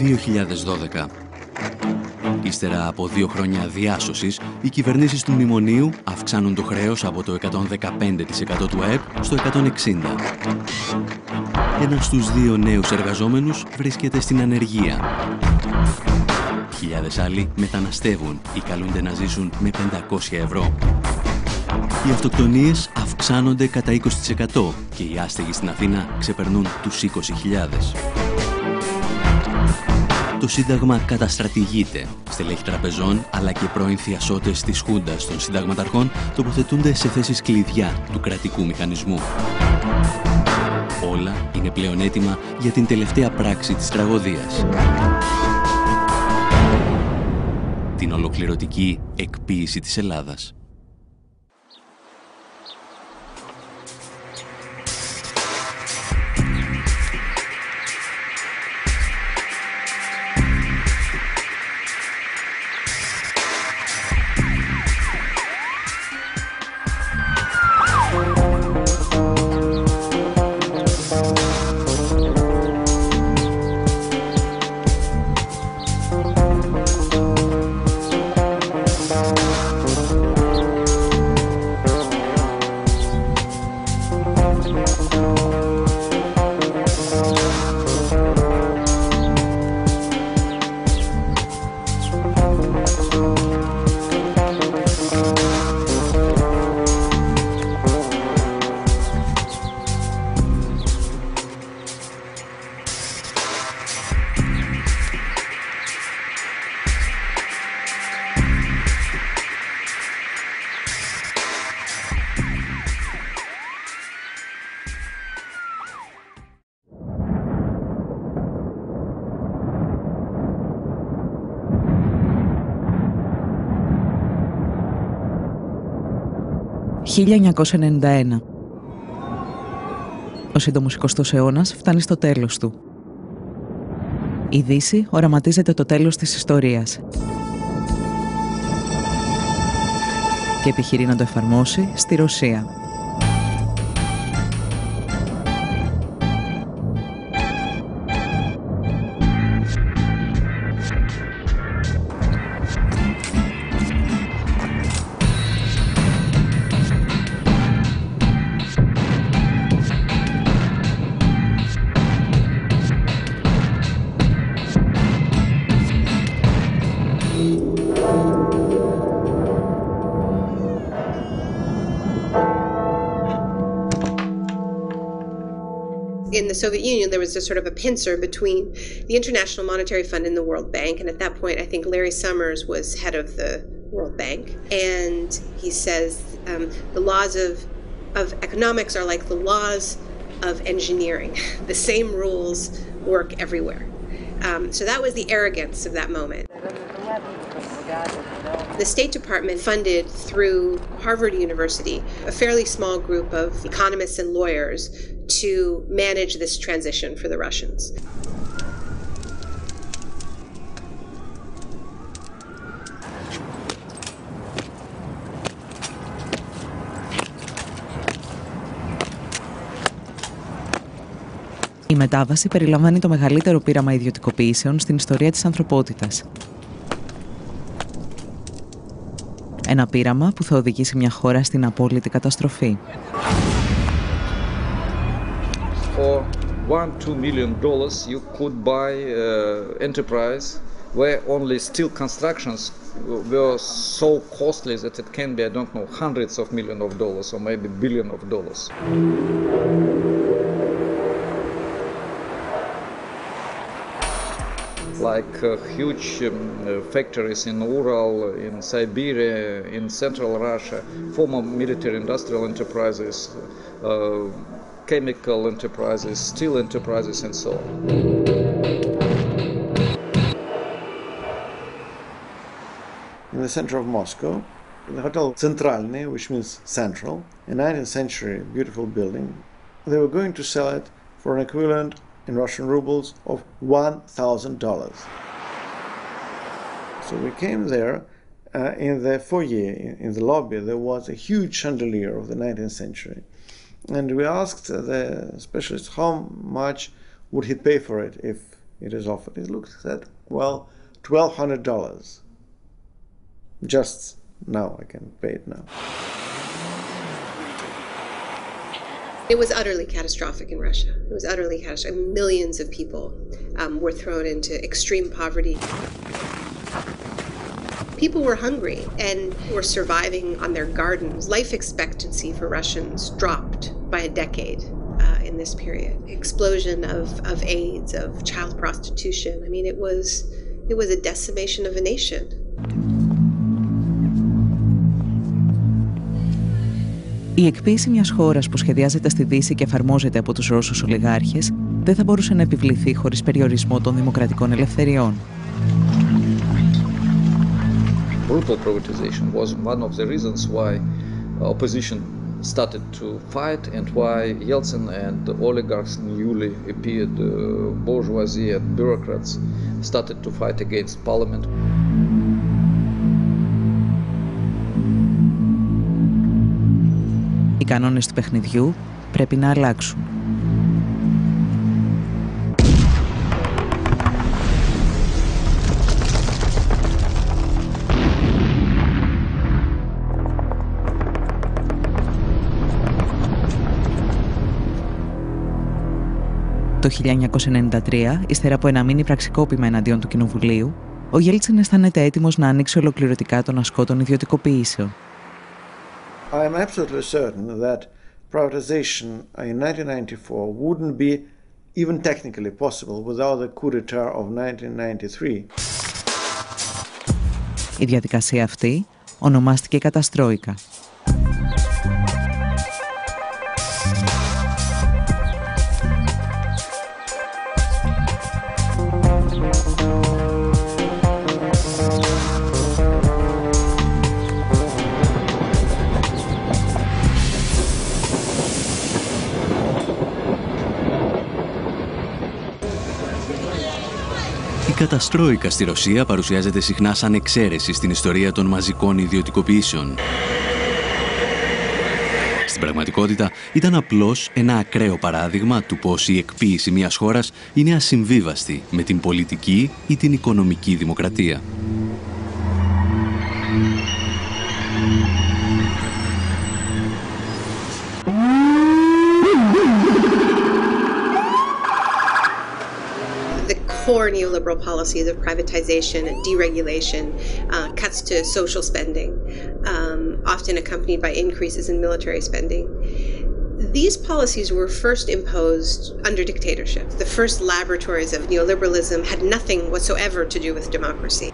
2012. Ύστερα από 2 χρόνια διάσωσης, οι κυβερνήσεις του μνημονίου αυξάνουν το χρέος από το 115% του ΑΕΠ στο 160%. Ένας στους 2 νέους εργαζόμενους βρίσκεται στην ανεργία. Χιλιάδες άλλοι μεταναστεύουν ή καλούνται να ζήσουν με 500 ευρώ. Οι αυτοκτονίες αυξάνονται κατά 20% και οι άστεγοι στην Αθήνα ξεπερνούν τους 20.000. Το Σύνταγμα καταστρατηγείται. Στελέχη τραπεζών αλλά και πρώην θειασότες της Χούντας των συνταγματαρχών τοποθετούνται σε θέσεις κλειδιά του κρατικού μηχανισμού. Όλα είναι πλέον έτοιμα για την τελευταία πράξη της τραγωδίας. Την ολοκληρωτική εκποίηση της Ελλάδας. «1991. Ο σύντομος 20ος αιώνας φτάνει στο τέλος του. Η Δύση οραματίζεται το τέλος της ιστορίας και επιχειρεί να το εφαρμόσει στη Ρωσία. In the Soviet Union, there was a sort of a pincer between the International Monetary Fund and the World Bank. And at that point, I think Larry Summers was head of the World Bank. And he says the laws of economics are like the laws of engineering. The same rules work everywhere. So that was the arrogance of that moment. The State Department funded through Harvard University a fairly small group of economists and lawyers to manage this transition for the Russians. Η μετάβαση περιλαμβάνει το μεγαλύτερο πείραμα ιδιωτικοποιήσεων στην ιστορία της ανθρωπότητας. Ένα πείραμα που θα οδηγήσει μια χώρα στην απόλυτη καταστροφή. For $1-2 million, you could buy enterprise where only steel constructions were so costly that it can be, I don't know, hundreds of millions of dollars or maybe billions of dollars. Like huge factories in Ural, in Siberia, in central Russia, former military industrial enterprises, chemical enterprises, steel enterprises, and so on. In the center of Moscow, the Hotel Centralny, which means central, a 19th century beautiful building, they were going to sell it for an equivalent in Russian rubles of $1,000. So we came there, in the foyer, in the lobby, there was a huge chandelier of the 19th century. And we asked the specialist how much would he pay for it it is offered. He looked at, well, $1,200. Just now, I can pay it now. It was utterly catastrophic in Russia. It was utterly catastrophic. Millions of people were thrown into extreme poverty. People were hungry and were surviving on their gardens. Life expectancy for Russians dropped by a decade in this period. Explosion of AIDS, of child prostitution. I mean, it was a decimation of a nation. Η εκποίηση μιας χώρας που σχεδιάζεται στη Δύση και εφαρμόζεται από τους Ρώσους ολιγάρχες δεν θα μπορούσε να επιβληθεί χωρίς περιορισμό των δημοκρατικών ελευθεριών. Brutal privatization was one of the reasons why opposition started to fight and why Yeltsin and the oligarchs, newly appeared bourgeoisie and bureaucrats started to fight against parliament. Οι κανόνες του παιχνιδιού πρέπει να αλλάξουν. Το 1993, ύστερα από ένα μίνι πραξικόπημα εναντίον του Κοινοβουλίου, ο Γέλτσιν αισθάνεται έτοιμος να ανοίξει ολοκληρωτικά τον ασκό των ιδιωτικοποιήσεων. I am absolutely certain that privatization in 1994 wouldn't be even technically possible without the coup d'etat of 1993. Η διαδικασία αυτή ονομάστηκε καταστρόικα. Η καταστρόικα στη Ρωσία παρουσιάζεται συχνά σαν εξαίρεση στην ιστορία των μαζικών ιδιωτικοποιήσεων. Στην πραγματικότητα ήταν απλώς ένα ακραίο παράδειγμα του πώς η εκποίηση μιας χώρας είναι ασυμβίβαστη με την πολιτική ή την οικονομική δημοκρατία. Core neoliberal policies of privatization and deregulation, cuts to social spending, often accompanied by increases in military spending. These policies were first imposed under dictatorship. The first laboratories of neoliberalism had nothing whatsoever to do with democracy.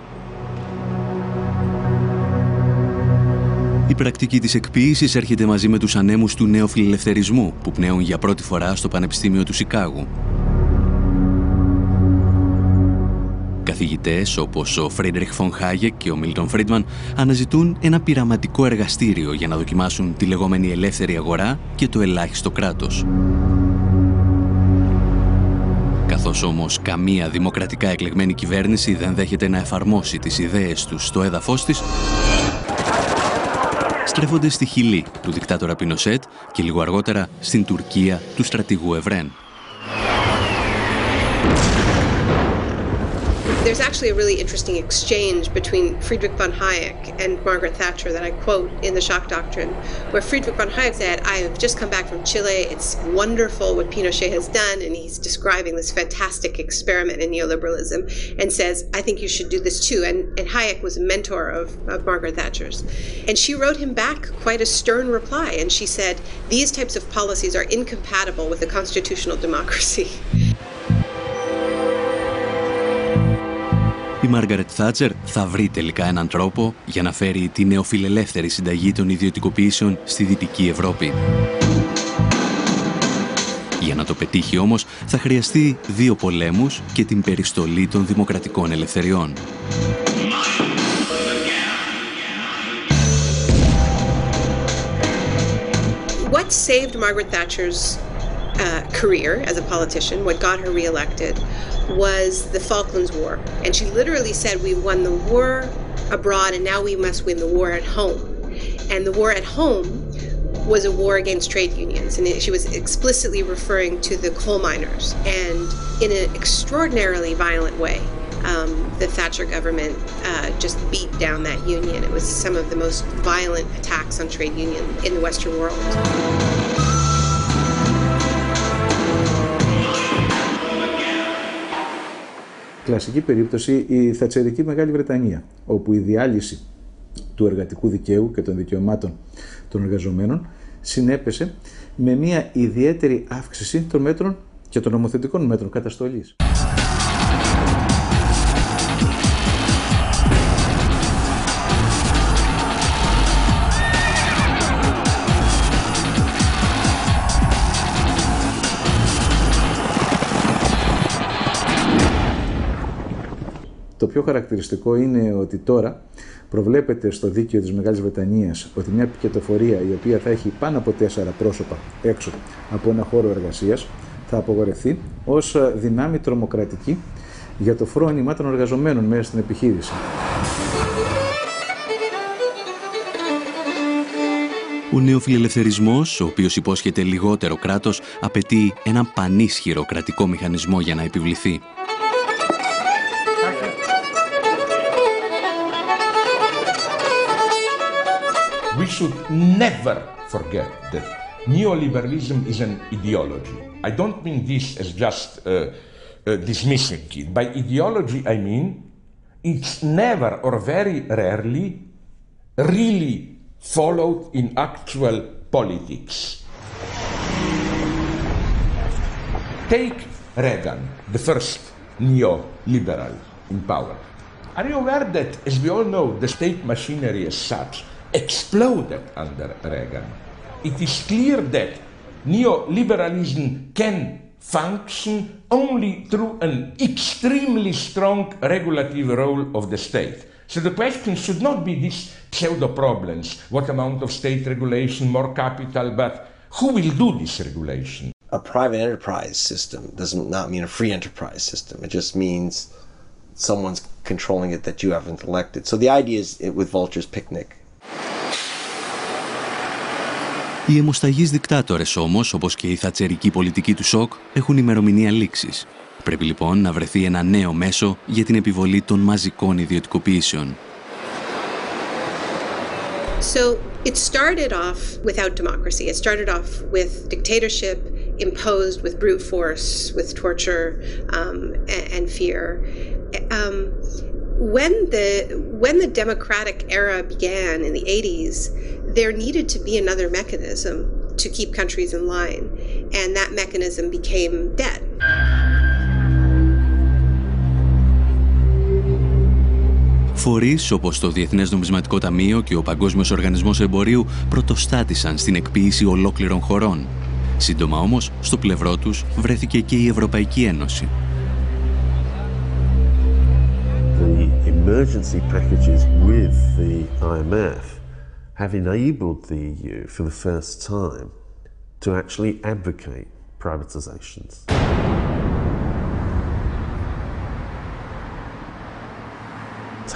Η πρακτική της εκποίησης έρχεται μαζί με τους ανέμους του νεοφιλελευθερισμού που πνέουν για πρώτη φορά στο Πανεπιστήμιο του Σικάγου. Καθηγητές όπως ο Φρίντριχ Φον Χάγεκ και ο Μίλτον Φρίντμαν αναζητούν ένα πειραματικό εργαστήριο για να δοκιμάσουν τη λεγόμενη ελεύθερη αγορά και το ελάχιστο κράτος. Καθώς όμως καμία δημοκρατικά εκλεγμένη κυβέρνηση δεν δέχεται να εφαρμόσει τις ιδέες τους στο έδαφος της, στρέφονται στη Χιλή του δικτάτορα Πινοσέτ και λίγο αργότερα στην Τουρκία του στρατηγού Ευρέν. There's actually a really interesting exchange between Friedrich von Hayek and Margaret Thatcher that I quote in The Shock Doctrine, where Friedrich von Hayek said, "I have just come back from Chile. It's wonderful what Pinochet has done," and he's describing this fantastic experiment in neoliberalism and says, "I think you should do this too." And Hayek was a mentor of Margaret Thatcher's. And she wrote him back quite a stern reply, and she said, "These types of policies are incompatible with a constitutional democracy." Η Μάργαρετ Θάτσερ θα βρει τελικά έναν τρόπο για να φέρει τη νεοφιλελεύθερη συνταγή των ιδιωτικοποιήσεων στη Δυτική Ευρώπη. Για να το πετύχει όμως θα χρειαστεί 2 πολέμους και την περιστολή των δημοκρατικών ελευθεριών. What saved Margaret Thatcher's career as a politician, what got her reelected, was the Falklands War. And she literally said, we won the war abroad and now we must win the war at home. And the war at home was a war against trade unions, and she was explicitly referring to the coal miners. And in an extraordinarily violent way, the Thatcher government just beat down that union. It was some of the most violent attacks on trade union in the Western world. Κλασική περίπτωση η θατσερική Μεγάλη Βρετανία, όπου η διάλυση του εργατικού δικαίου και των δικαιωμάτων των εργαζομένων συνέπεσε με μια ιδιαίτερη αύξηση των μέτρων και των νομοθετικών μέτρων καταστολής. Το πιο χαρακτηριστικό είναι ότι τώρα προβλέπεται στο δίκαιο της Μεγάλης Βρετανίας ότι μια πικετοφορία η οποία θα έχει πάνω από 4 πρόσωπα έξω από ένα χώρο εργασίας θα απογορευτεί ως δυνάμει τρομοκρατική για το φρόνημα των εργαζομένων μέσα στην επιχείρηση. Ο νεοφιλελευθερισμός, ο οποίος υπόσχεται λιγότερο κράτος, απαιτεί έναν πανίσχυρο κρατικό μηχανισμό για να επιβληθεί. We should never forget that neoliberalism is an ideology. I don't mean this as just dismissing it. By ideology, I mean it's never or very rarely really followed in actual politics. Take Reagan, the first neoliberal in power. Are you aware that, as we all know, the state machinery as such exploded under Reagan? It is clear that neoliberalism can function only through an extremely strong regulative role of the state. So the question should not be these pseudo-problems, what amount of state regulation, more capital, but who will do this regulation? A private enterprise system does not mean a free enterprise system. It just means someone's controlling it that you haven't elected. So the idea is with Vulture's Picnic. Οι αιμοσταγείς δικτάτορες όμως, όπως και η θατσερική πολιτική του σοκ, έχουν ημερομηνία λήξης. Πρέπει λοιπόν να βρεθεί ένα νέο μέσο για την επιβολή των μαζικών ιδιωτικοποιήσεων. So it started off without democracy. It started off with dictatorship imposed with brute force, with torture and fear. When the democratic era began in the 80s, there needed to be another mechanism to keep countries in line, and that mechanism became debt. Φορείς όπως το Διεθνές Νομισματικό Ταμείο και ο Παγκόσμιος Οργανισμός Εμπορίου πρωτοστάτησαν στην εκποίηση ολόκληρων χωρών. Σύντομα όμως, στο πλευρό τους βρέθηκε και η Ευρωπαϊκή Ένωση. The emergency packages with the IMF have enabled the EU for the first time to actually advocate privatizations.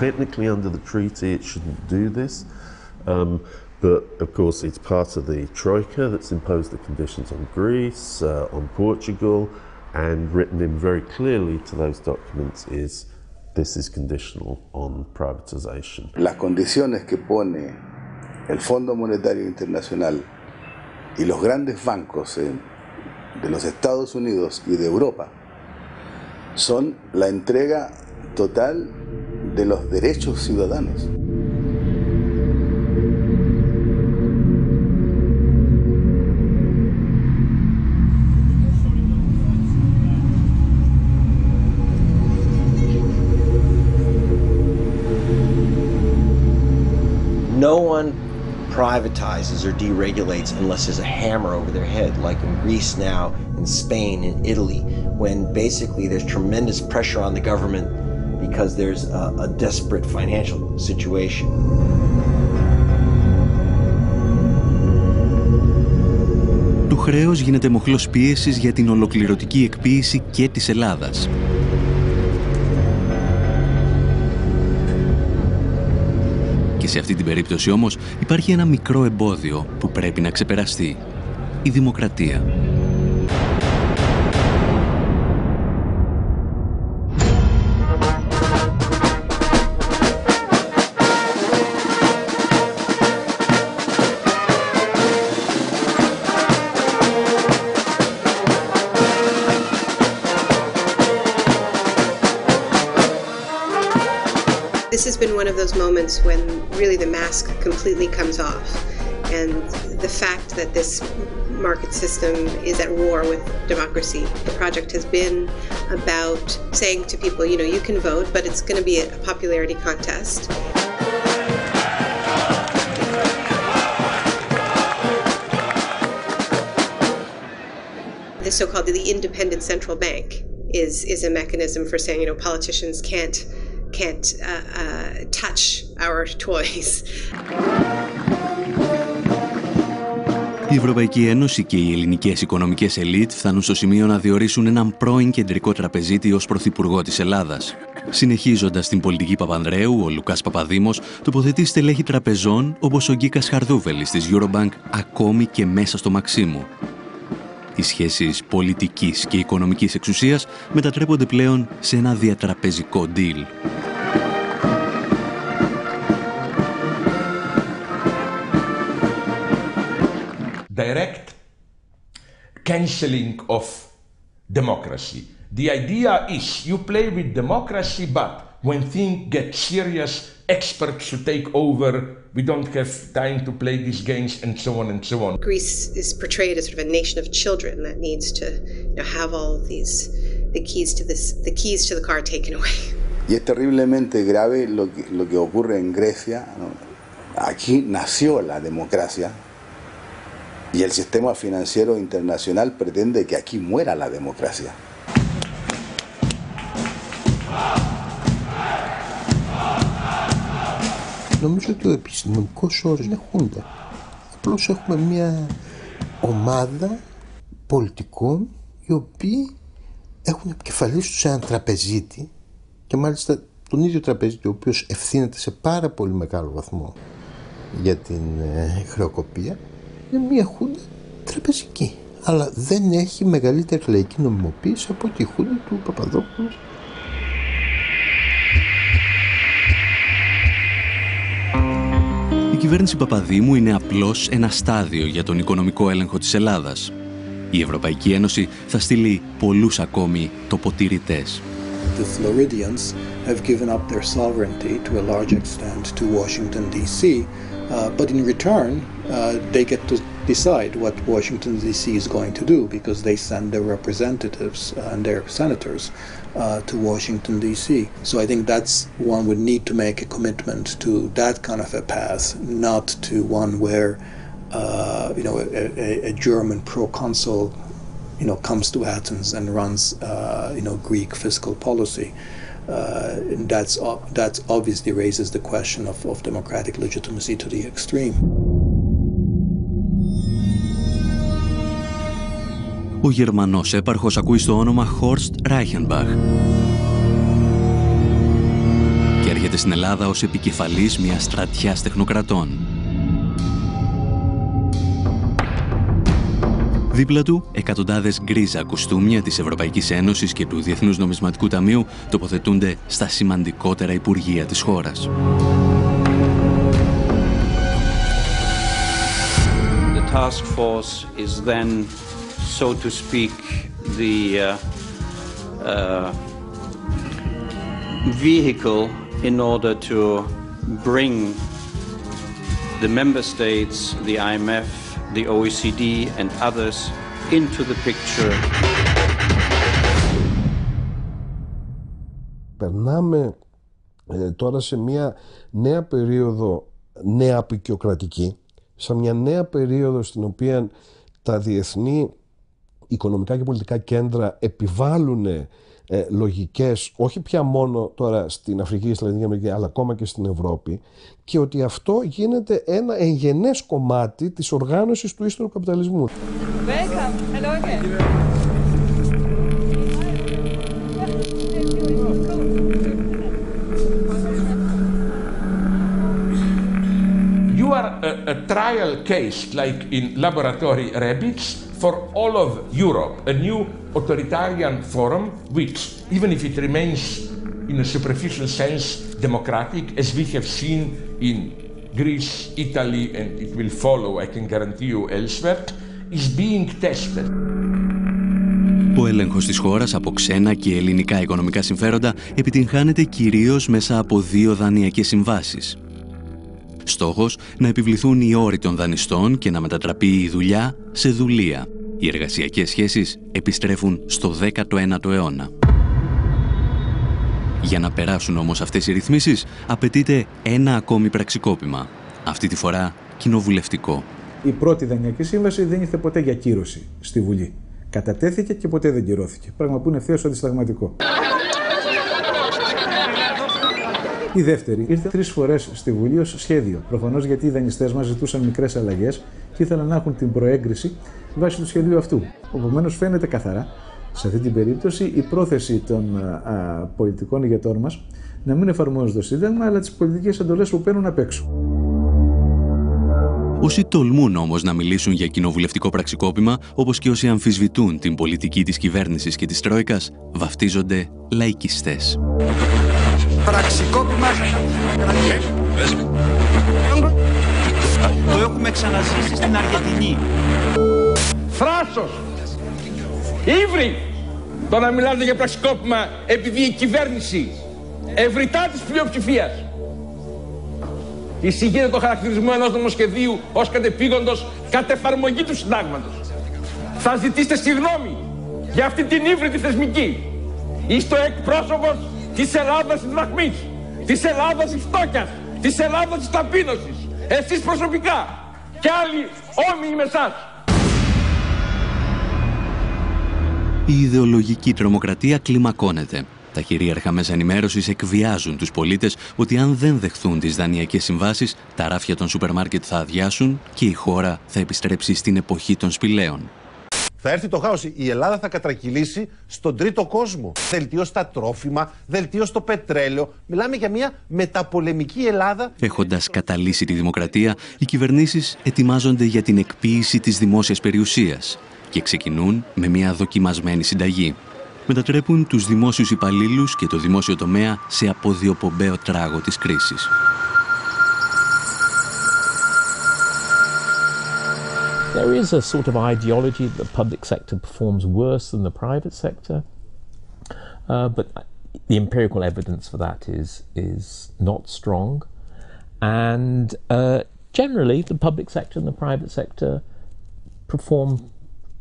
Technically, under the treaty, it shouldn't do this, but of course, it's part of the Troika that's imposed the conditions on Greece, on Portugal, and written in very clearly to those documents is this is conditional on privatization. Las condiciones que pone el Fondo Monetario Internacional y los grandes bancos de los Estados Unidos y de Europa son la entrega total de los derechos ciudadanos. No one privatizes or deregulates unless there's a hammer over their head, like in Greece now, in Spain, in Italy, when basically there's tremendous pressure on the government because there's a desperate financial situation. Το χρέος γίνεται μοχλός πίεσης για την ολοκληρωτική εκποίηση και της Ελλάδας. Και σε αυτή την περίπτωση όμως υπάρχει ένα μικρό εμπόδιο που πρέπει να ξεπεραστεί. Η δημοκρατία. This has been one of those moments when really the mask completely comes off, and the fact that this market system is at war with democracy. The project has been about saying to people, you know, you can vote, but it's going to be a popularity contest. The so-called the independent central bank is a mechanism for saying, you know, politicians can't touch our toys. Η Ευρωπαϊκή Ένωση και οι ελληνικές οικονομικές ελίτ φτάνουν στο σημείο να διορίσουν έναν πρώην κεντρικό τραπεζίτη ως πρωθυπουργό της Ελλάδας. Συνεχίζοντας την πολιτική Παπανδρέου, ο Λουκάς Παπαδήμος τοποθετεί στελέχη τραπεζών όπως ο Γκίκας Χαρδούβελης της Eurobank ακόμη και μέσα στο Μαξίμου. Οι σχέσεις πολιτικής και οικονομικής εξουσίας μετατρέπονται πλέον σε ένα διατραπεζικό deal. Direct cancelling of democracy. The idea is you play with democracy, but when things get serious, experts should take over. We don't have time to play these games, and so on and so on. Greece is portrayed as sort of a nation of children that needs to, you know, have all of these, the keys to the car taken away. Y es terriblemente grave lo que ocurre en Grecia, ¿no? Aquí nació la democracia. Y el sistema financiero internacional pretende que aquí muera la democracia. Νομίζω ότι ο επιστημονικός όρος είναι χούντα. Απλώς έχουμε μια ομάδα πολιτικών οι οποίοι έχουν επικεφαλής τους έναν τραπεζίτη και μάλιστα τον ίδιο τραπεζίτη ο οποίος ευθύνεται σε πάρα πολύ μεγάλο βαθμό για την χρεοκοπία. Είναι μια χούντα τραπεζική, αλλά δεν έχει μεγαλύτερη λαϊκή νομιμοποίηση από τη χούντα του Παπαδόπουλου. Η κυβέρνηση Παπαδήμου είναι απλώς ένα στάδιο για τον οικονομικό έλεγχο της Ελλάδας. Η Ευρωπαϊκή Ένωση θα στείλει πολλούς ακόμη τοποτηρητές. The Floridians have given up their sovereignty to a large extent to Washington, D.C., but in return, they get to decide what Washington, D.C. is going to do because they send their representatives and their senators to Washington, D.C. So I think that's one would need to make a commitment to that kind of a path, not to one where, a German proconsul, comes to Athens and runs, Greek fiscal policy. That obviously raises the question of democratic legitimacy to the extreme. Ο Γερμανός έπαρχος ακούει στο όνομα Horst Reichenbach και έρχεται στην Ελλάδα ως επικεφαλής μιας στρατιάς τεχνοκρατών. Δίπλα του, εκατοντάδες γκρίζα κουστούμια της Ευρωπαϊκής Ένωσης και του Διεθνούς Νομισματικού Ταμείου τοποθετούνται στα σημαντικότερα υπουργεία της χώρας. The task force is then, so to speak, the vehicle in order to bring the member states, the IMF, the OECD and others into the picture. Περνάμε τώρα σε μια νέα περίοδο νέα απεικιοκρατική, σε μια νέα περίοδο στην οποία τα διεθνή οικονομικά και πολιτικά κέντρα επιβάλλουν λογικές, όχι πια μόνο τώρα στην Αφρική, στη Λατινική Αμερική, αλλά ακόμα και στην Ευρώπη, και ότι αυτό γίνεται ένα εγγενές κομμάτι της οργάνωσης του ύστερου καπιταλισμού. Welcome. Hello again. a trial case like in laboratory rabbits for all of Europe, a new authoritarian forum which, even if it remains in a superficial sense democratic, as we have seen in Greece, Italy, and it will follow, I can guarantee you, elsewhere, is being tested. Ο έλεγχος της χώρας από ξένα και ελληνικά οικονομικά συμφέροντα επιτυγχάνεται κυρίως μέσα από 2 δανειακές συμβάσεις. Στόχος να επιβληθούν οι όροι των δανειστών και να μετατραπεί η δουλειά σε δουλεία. Οι εργασιακές σχέσεις επιστρέφουν στο 19ο αιώνα. Για να περάσουν όμως αυτές οι ρυθμίσεις απαιτείται ένα ακόμη πραξικόπημα. Αυτή τη φορά κοινοβουλευτικό. Η πρώτη δανειακή σύμβαση δεν ήρθε ποτέ για κύρωση στη Βουλή. Κατατέθηκε και ποτέ δεν κυρώθηκε. Πράγμα που είναι ευθέως αντισταγματικό. Η δεύτερη ήρθε 3 φορές στη Βουλή ως σχέδιο. Προφανώς γιατί οι δανειστές μας ζητούσαν μικρές αλλαγές και ήθελαν να έχουν την προέγκριση βάσει του σχεδίου αυτού. Επομένως, φαίνεται καθαρά σε αυτή την περίπτωση η πρόθεση των πολιτικών ηγετών μας να μην εφαρμόζουν το Σύνταγμα, αλλά τις πολιτικές εντολές που παίρνουν απ' έξω. Όσοι τολμούν όμως να μιλήσουν για κοινοβουλευτικό πραξικόπημα, όπως και όσοι αμφισβητούν την πολιτική της κυβέρνησης και της Τρόικας, βαφτίζονται λαϊκιστές. Πραξικόπημα. Το έχουμε ξαναζήσει στην Αργεντινή. Θράσος! Ήβρι! Το να μιλάτε για πραξικόπημα επειδή η κυβέρνηση ευρυτά της πλειοψηφίας εισηγείται το χαρακτηρισμό ενός νομοσχεδίου ως κατεπήγοντος κατ' εφαρμογή του συντάγματος. Θα ζητήσετε συγγνώμη για αυτή την ύβρητη θεσμική. Είστε ο εκπρόσωπος της Ελλάδας της δραχμής, της Ελλάδας της φτώχειας, της Ελλάδας της ταπείνωσης. Εσείς προσωπικά και άλλοι όμοιοι με εσάς. Η ιδεολογική τρομοκρατία κλιμακώνεται. Τα κυρίαρχα μέσα ενημέρωσης εκβιάζουν τους πολίτες ότι αν δεν δεχθούν τις δανειακές συμβάσεις, τα ράφια των σούπερ μάρκετ θα αδειάσουν και η χώρα θα επιστρέψει στην εποχή των σπηλαίων. Θα έρθει το χάος. Η Ελλάδα θα κατρακυλήσει στον τρίτο κόσμο. Δελτίο στα τρόφιμα, δελτίο στο πετρέλαιο. Μιλάμε για μια μεταπολεμική Ελλάδα. Έχοντας καταλύσει τη δημοκρατία, οι κυβερνήσεις ετοιμάζονται για την εκποίηση της δημόσιας περιουσίας και ξεκινούν με μια δοκιμασμένη συνταγή. Μετατρέπουν τους δημόσιους υπαλλήλους και το δημόσιο τομέα σε αποδιοπομπαίο τράγο της κρίσης. There is a sort of ideology that the public sector performs worse than the private sector, but the empirical evidence for that is not strong. And generally, the public sector and the private sector perform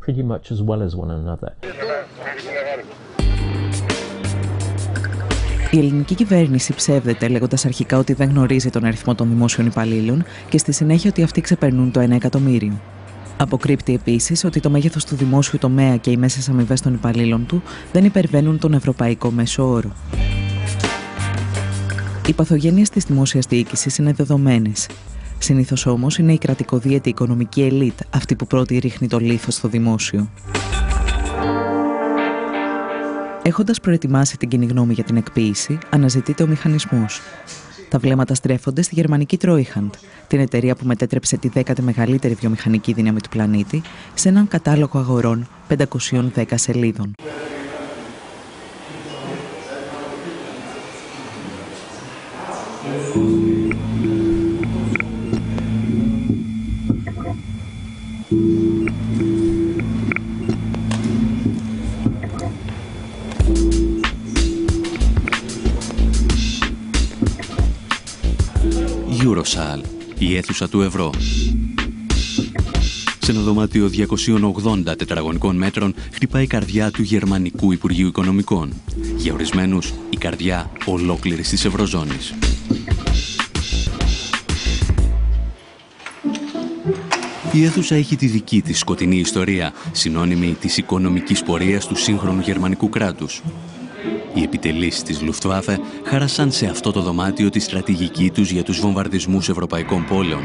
pretty much as well as one another. Η ελληνική κυβέρνηση ψεύδεται λέγοντας αρχικά ότι δεν γνωρίζει τον αριθμό των δημόσιων υπαλλήλων και στη συνέχεια ότι αυτοί ξεπερνούν το 1 εκατομμύριο. Αποκρύπτει επίσης ότι το μέγεθος του δημόσιου τομέα και οι μέσες αμοιβές των υπαλλήλων του δεν υπερβαίνουν τον ευρωπαϊκό μέσο όρο. Οι παθογένειες της δημόσιας διοίκησης είναι δεδομένες. Συνήθως όμως είναι η κρατικοδίαιτη οικονομική ελίτ αυτή που πρώτη ρίχνει το λίθος στο δημόσιο. Έχοντας προετοιμάσει την κοινή γνώμη για την εκποίηση, αναζητείται ο μηχανισμός. Τα βλέμματα στρέφονται στη γερμανική Treuhand, την εταιρεία που μετέτρεψε τη 10η μεγαλύτερη βιομηχανική δύναμη του πλανήτη σε έναν κατάλογο αγορών 510 σελίδων. Eurosal, η αίθουσα του ευρώ. Σε ένα δωμάτιο 280 τετραγωνικών μέτρων χτυπάει η καρδιά του Γερμανικού Υπουργείου Οικονομικών. Για ορισμένους, η καρδιά ολόκληρης της Ευρωζώνης. Η αίθουσα έχει τη δική της σκοτεινή ιστορία, συνώνυμη της οικονομικής πορείας του σύγχρονου γερμανικού κράτους. Οι επιτελείς της Luftwaffe χάρασαν σε αυτό το δωμάτιο τη στρατηγική τους για τους βομβαρδισμούς ευρωπαϊκών πόλεων.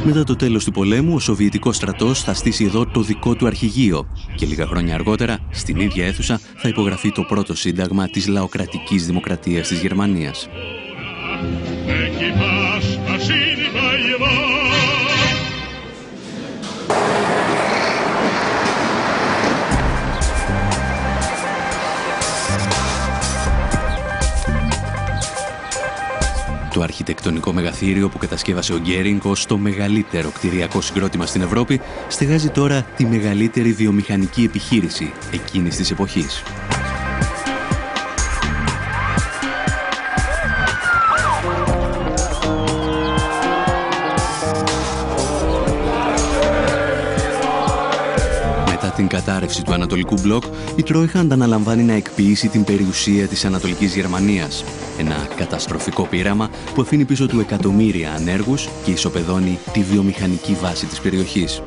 Μετά το τέλος του πολέμου, ο Σοβιετικός στρατός θα στήσει εδώ το δικό του αρχηγείο και λίγα χρόνια αργότερα, στην ίδια αίθουσα, θα υπογραφεί το πρώτο σύνταγμα της λαοκρατικής δημοκρατίας της Γερμανίας. Το αρχιτεκτονικό μεγαθύριο που κατασκεύασε ο Γκέρινγκ ως το μεγαλύτερο κτηριακό συγκρότημα στην Ευρώπη στεγάζει τώρα τη μεγαλύτερη βιομηχανική επιχείρηση εκείνης της εποχής. Την κατάρρευση του Ανατολικού Μπλοκ, η Τρόιχαντ αναλαμβάνει να εκποιήσει την περιουσία της Ανατολικής Γερμανίας. Ένα καταστροφικό πείραμα που αφήνει πίσω του εκατομμύρια ανέργους και ισοπεδώνει τη βιομηχανική βάση της περιοχής.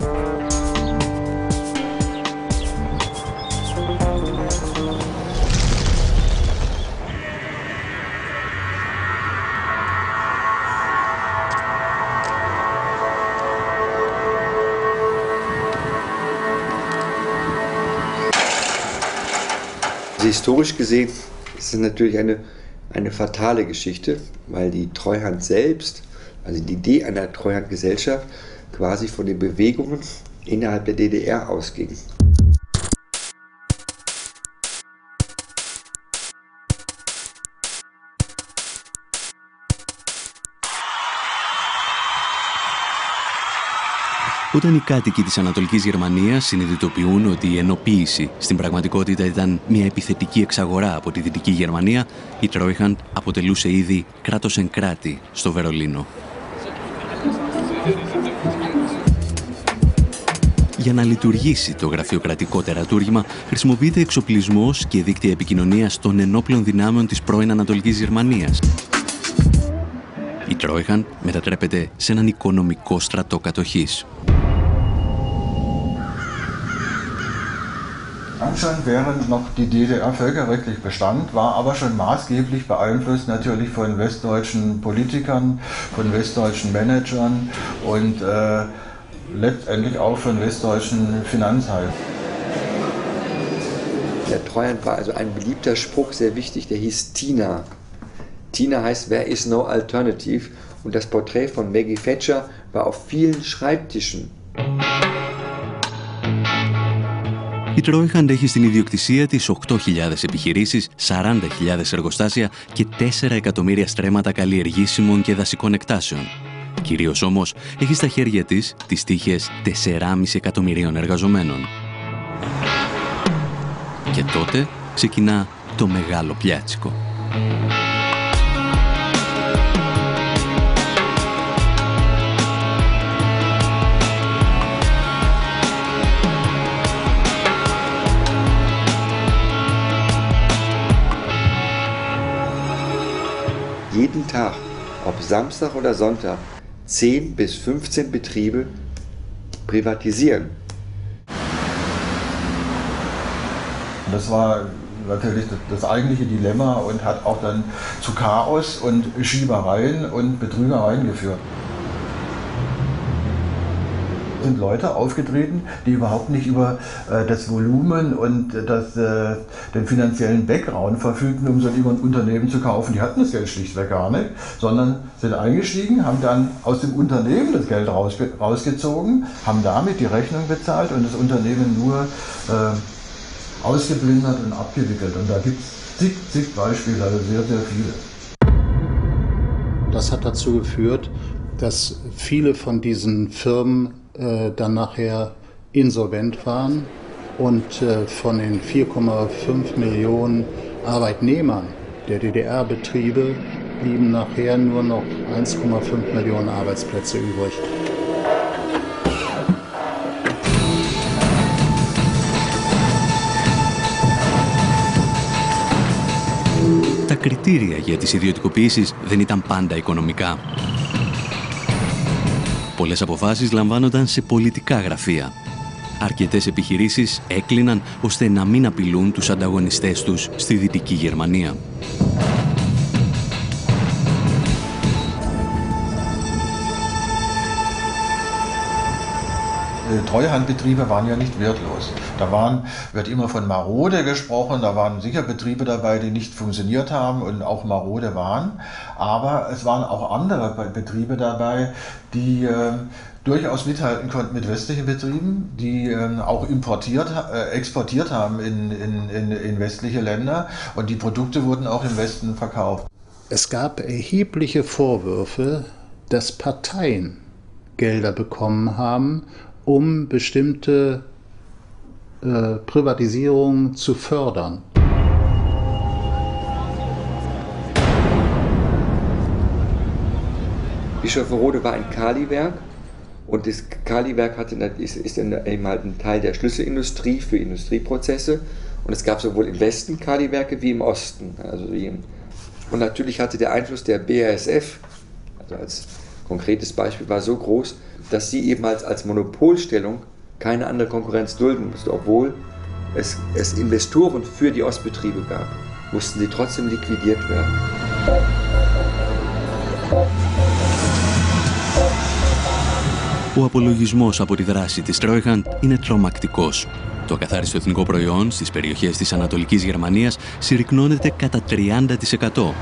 Historisch gesehen ist es natürlich eine fatale Geschichte, weil die Treuhand selbst, also die Idee einer Treuhandgesellschaft, quasi von den Bewegungen innerhalb der DDR ausging. Όταν οι κάτοικοι της Ανατολικής Γερμανίας συνειδητοποιούν ότι η ενοποίηση στην πραγματικότητα ήταν μια επιθετική εξαγορά από τη Δυτική Γερμανία, η Τρόιχαντ αποτελούσε ήδη κράτος εν κράτη στο Βερολίνο. Για να λειτουργήσει το γραφειοκρατικό τερατούργημα, χρησιμοποιείται εξοπλισμός και δίκτυα επικοινωνίας των ενόπλων δυνάμεων της πρώην Ανατολικής Γερμανίας. Η Τρόιχαντ μετατρέπεται σε έναν οικονομικό στρατό κατοχής. Anscheinend während noch die DDR völkerrechtlich bestand, war aber schon maßgeblich beeinflusst natürlich von westdeutschen Politikern, von westdeutschen Managern und letztendlich auch von westdeutschen Finanzhalten. Der Treuhand war also ein beliebter Spruch, sehr wichtig, der hieß Tina. Tina heißt, there is no alternative. Und das Porträt von Maggie Thatcher war auf vielen Schreibtischen. Η Τρόιχαντ έχει στην ιδιοκτησία της 8.000 επιχειρήσεις, 40.000 εργοστάσια και 4 εκατομμύρια στρέμματα καλλιεργήσιμων και δασικών εκτάσεων. Κυρίως όμως έχει στα χέρια της τις τύχες 4,5 εκατομμυρίων εργαζομένων. Και τότε ξεκινά το μεγάλο πιάτσικο. Jeden Tag, ob Samstag oder Sonntag, 10 bis 15 Betriebe privatisieren. Das war natürlich das eigentliche Dilemma und hat auch dann zu Chaos und Schiebereien und Betrügereien geführt. Sind Leute aufgetreten, die überhaupt nicht über das Volumen und den finanziellen Background verfügten, um so ein Unternehmen zu kaufen. Die hatten das Geld schlichtweg gar nicht, sondern sind eingestiegen, haben dann aus dem Unternehmen das Geld rausgezogen, haben damit die Rechnung bezahlt und das Unternehmen nur ausgeplündert und abgewickelt. Und da gibt es zig Beispiele, also sehr, sehr viele. Das hat dazu geführt, dass viele von diesen Firmen dann nachher insolvent waren und von den 4,5 Millionen Arbeitnehmern der DDR-Betriebe blieben nachher nur noch 1,5 Millionen Arbeitsplätze übrig. Τα κριτήρια για τις ιδιωτικοποιήσεις δεν ήταν πάντα οικονομικά. Πολλές αποφάσεις λαμβάνονταν σε πολιτικά γραφεία. Αρκετές επιχειρήσεις έκλειναν ώστε να μην απειλούν τους ανταγωνιστές τους στη Δυτική Γερμανία. Treuhandbetriebe waren ja nicht wertlos. Wird immer von marode gesprochen, da waren sicher Betriebe dabei, die nicht funktioniert haben und auch marode waren. Aber es waren auch andere Betriebe dabei, die durchaus mithalten konnten mit westlichen Betrieben, die auch exportiert haben in westliche Länder und die Produkte wurden auch im Westen verkauft. Es gab erhebliche Vorwürfe, dass Parteien Gelder bekommen haben, um bestimmte Privatisierungen zu fördern. Bischofferode war ein Kaliwerk und das Kaliwerk ist eben halt ein Teil der Schlüsselindustrie für Industrieprozesse und es gab sowohl im Westen Kaliwerke wie im Osten. Und natürlich hatte der Einfluss der BASF, also als konkretes Beispiel, war so groß, dass sie eben als Monopolstellung keine andere Konkurrenz dulden musste. Obwohl es Investoren für die Ostbetriebe gab, mussten sie trotzdem liquidiert werden. Ο απολογισμός από τη δράση της Τρόιχαντ είναι τρομακτικός. Το ακαθάριστο εθνικό προϊόν στις περιοχές της Ανατολικής Γερμανίας συρρικνώνεται κατά 30%.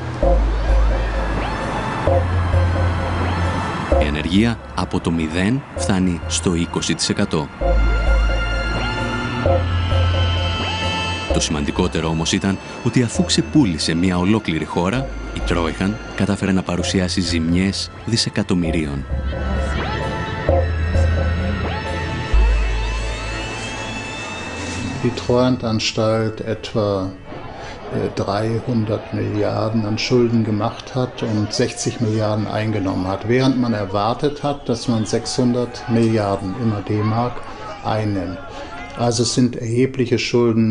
Η ανεργία από το 0 φτάνει στο 20%. Το σημαντικότερο όμως ήταν ότι αφού ξεπούλησε μια ολόκληρη χώρα, η Τρόιχαντ κατάφερε να παρουσιάσει ζημιές δισεκατομμυρίων. Die Treuhandanstalt etwa 300 Milliarden an Schulden gemacht hat und 60 Milliarden eingenommen hat, während man erwartet hat, dass man 600 Milliarden immer D-Mark einnimmt. Also es sind erhebliche Schulden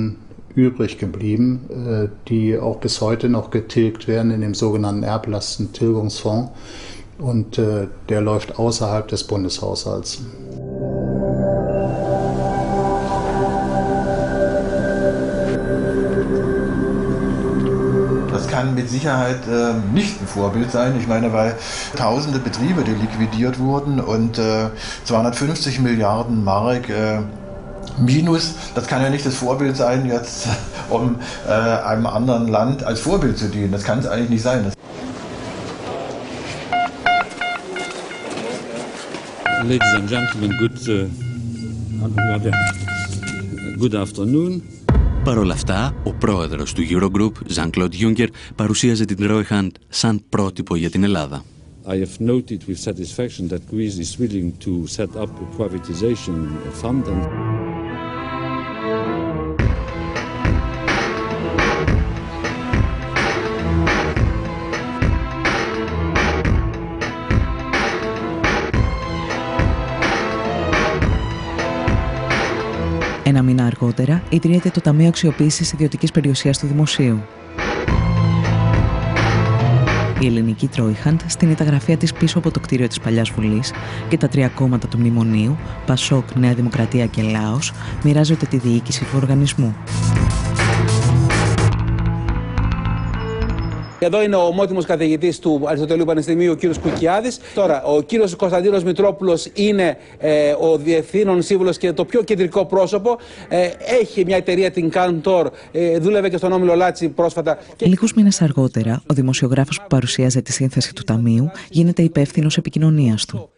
übrig geblieben, die auch bis heute noch getilgt werden in dem sogenannten Erblastentilgungsfonds und der läuft außerhalb des Bundeshaushalts. Kann mit Sicherheit nicht ein Vorbild sein. Ich meine, weil tausende Betriebe, die liquidiert wurden und 250 Milliarden Mark Minus, das kann ja nicht das Vorbild sein, jetzt um einem anderen Land als Vorbild zu dienen. Das kann es eigentlich nicht sein. Ladies and gentlemen, good afternoon. Παρ' όλα αυτά, ο πρόεδρος του Eurogroup, Jean-Claude Juncker, παρουσίαζε την Treuhand σαν πρότυπο για την Ελλάδα. I have noted with satisfaction that Greece is willing to set up a privatization fund and Ένα μήνα αργότερα ιδρύεται το Ταμείο Αξιοποίησης Ιδιωτικής Περιουσίας του Δημοσίου. Η ελληνική Τρόιχαντ στείνει τα γραφεία της πίσω από το κτίριο της Παλιάς Βουλής και τα τρία κόμματα του Μνημονίου, Πασόκ, Νέα Δημοκρατία και Λάος, μοιράζονται τη διοίκηση του οργανισμού. Εδώ είναι ο ομότιμος καθηγητής του Αριστοτελείου Πανεπιστημίου, ο κύριος Κουκιάδης. Τώρα, ο κύριος Κωνσταντίνος Μητρόπουλος είναι ο διευθύνων σύμβουλος και το πιο κεντρικό πρόσωπο. Έχει μια εταιρεία, την Cantor, δούλευε και στον Όμιλο Λάτσι πρόσφατα. Λίγους μήνες αργότερα, ο δημοσιογράφος που παρουσίαζε τη σύνθεση του Ταμείου γίνεται υπεύθυνος επικοινωνίας του.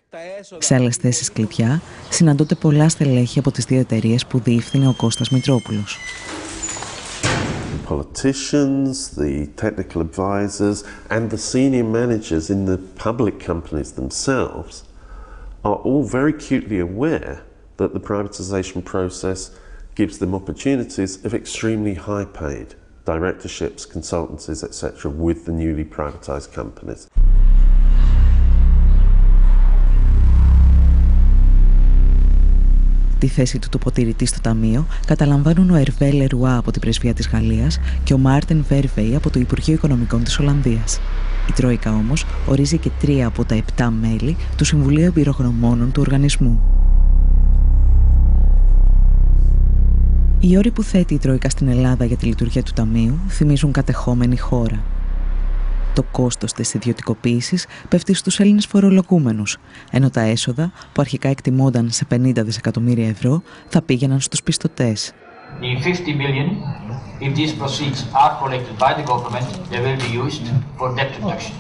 Σε άλλες θέσεις κλειδιά συναντώνται πολλά στελέχη από τις δύο εταιρείες που διεύθυνε ο Κώστας Μητρόπουλος. Politicians, the technical advisors, and the senior managers in the public companies themselves are all very acutely aware that the privatization process gives them opportunities of extremely high-paid directorships, consultancies, etc. with the newly privatized companies. Τη θέση του τοποτηρητή στο Ταμείο καταλαμβάνουν ο Ερβέ Λερουά από την Πρεσβεία της Γαλλίας και ο Μάρτεν Βέρβεϊ από το Υπουργείο Οικονομικών της Ολλανδίας. Η Τρόικα όμως ορίζει και 3 από τα 7 μέλη του Συμβουλίου Εμπειρογνωμόνων του οργανισμού. Οι όροι που θέτει η Τρόικα στην Ελλάδα για τη λειτουργία του Ταμείου θυμίζουν κατεχόμενη χώρα. Το κόστος της ιδιωτικοποίησης πέφτει στους Έλληνες φορολογούμενους, ενώ τα έσοδα, που αρχικά εκτιμώνταν σε 50 δισεκατομμύρια ευρώ, θα πήγαιναν στους πιστωτές. The 50 million, if these proceeds are collected by the government, they will be used for debt reduction.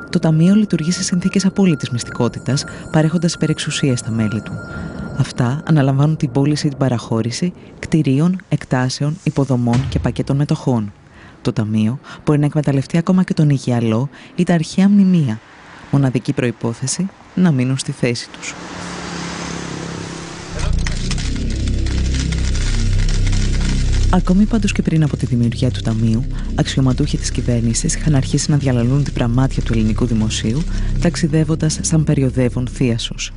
Το Ταμείο λειτουργεί σε συνθήκες απόλυτης μυστικότητας, παρέχοντας υπερεξουσίες στα μέλη του. Αυτά αναλαμβάνουν την πώληση ή την παραχώρηση κτηρίων, εκτάσεων, υποδομών και πακέτων μετοχών. Το Ταμείο μπορεί να εκμεταλλευτεί ακόμα και τον Αιγιαλό ή τα αρχαία μνημεία. Μοναδική προϋπόθεση να μείνουν στη θέση τους. Ακόμη πάντως και πριν από τη δημιουργία του Ταμείου, αξιωματούχοι της κυβέρνησης είχαν αρχίσει να διαλαλούν την πραμάτια του ελληνικού δημοσίου, ταξιδεύοντας σαν περιοδεύων θίασος.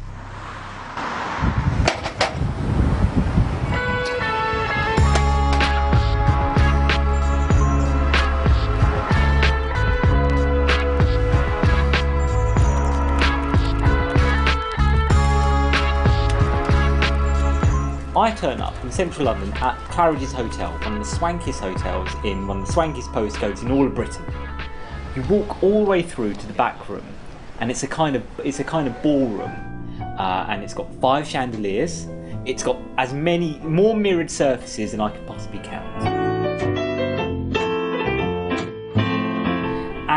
I turn up in central London at Claridge's Hotel, one of the swankiest hotels in one of the swankiest postcodes in all of Britain. You walk all the way through to the back room, and it's a kind of ballroom, and it's got 5 chandeliers. It's got more mirrored surfaces than I could possibly count.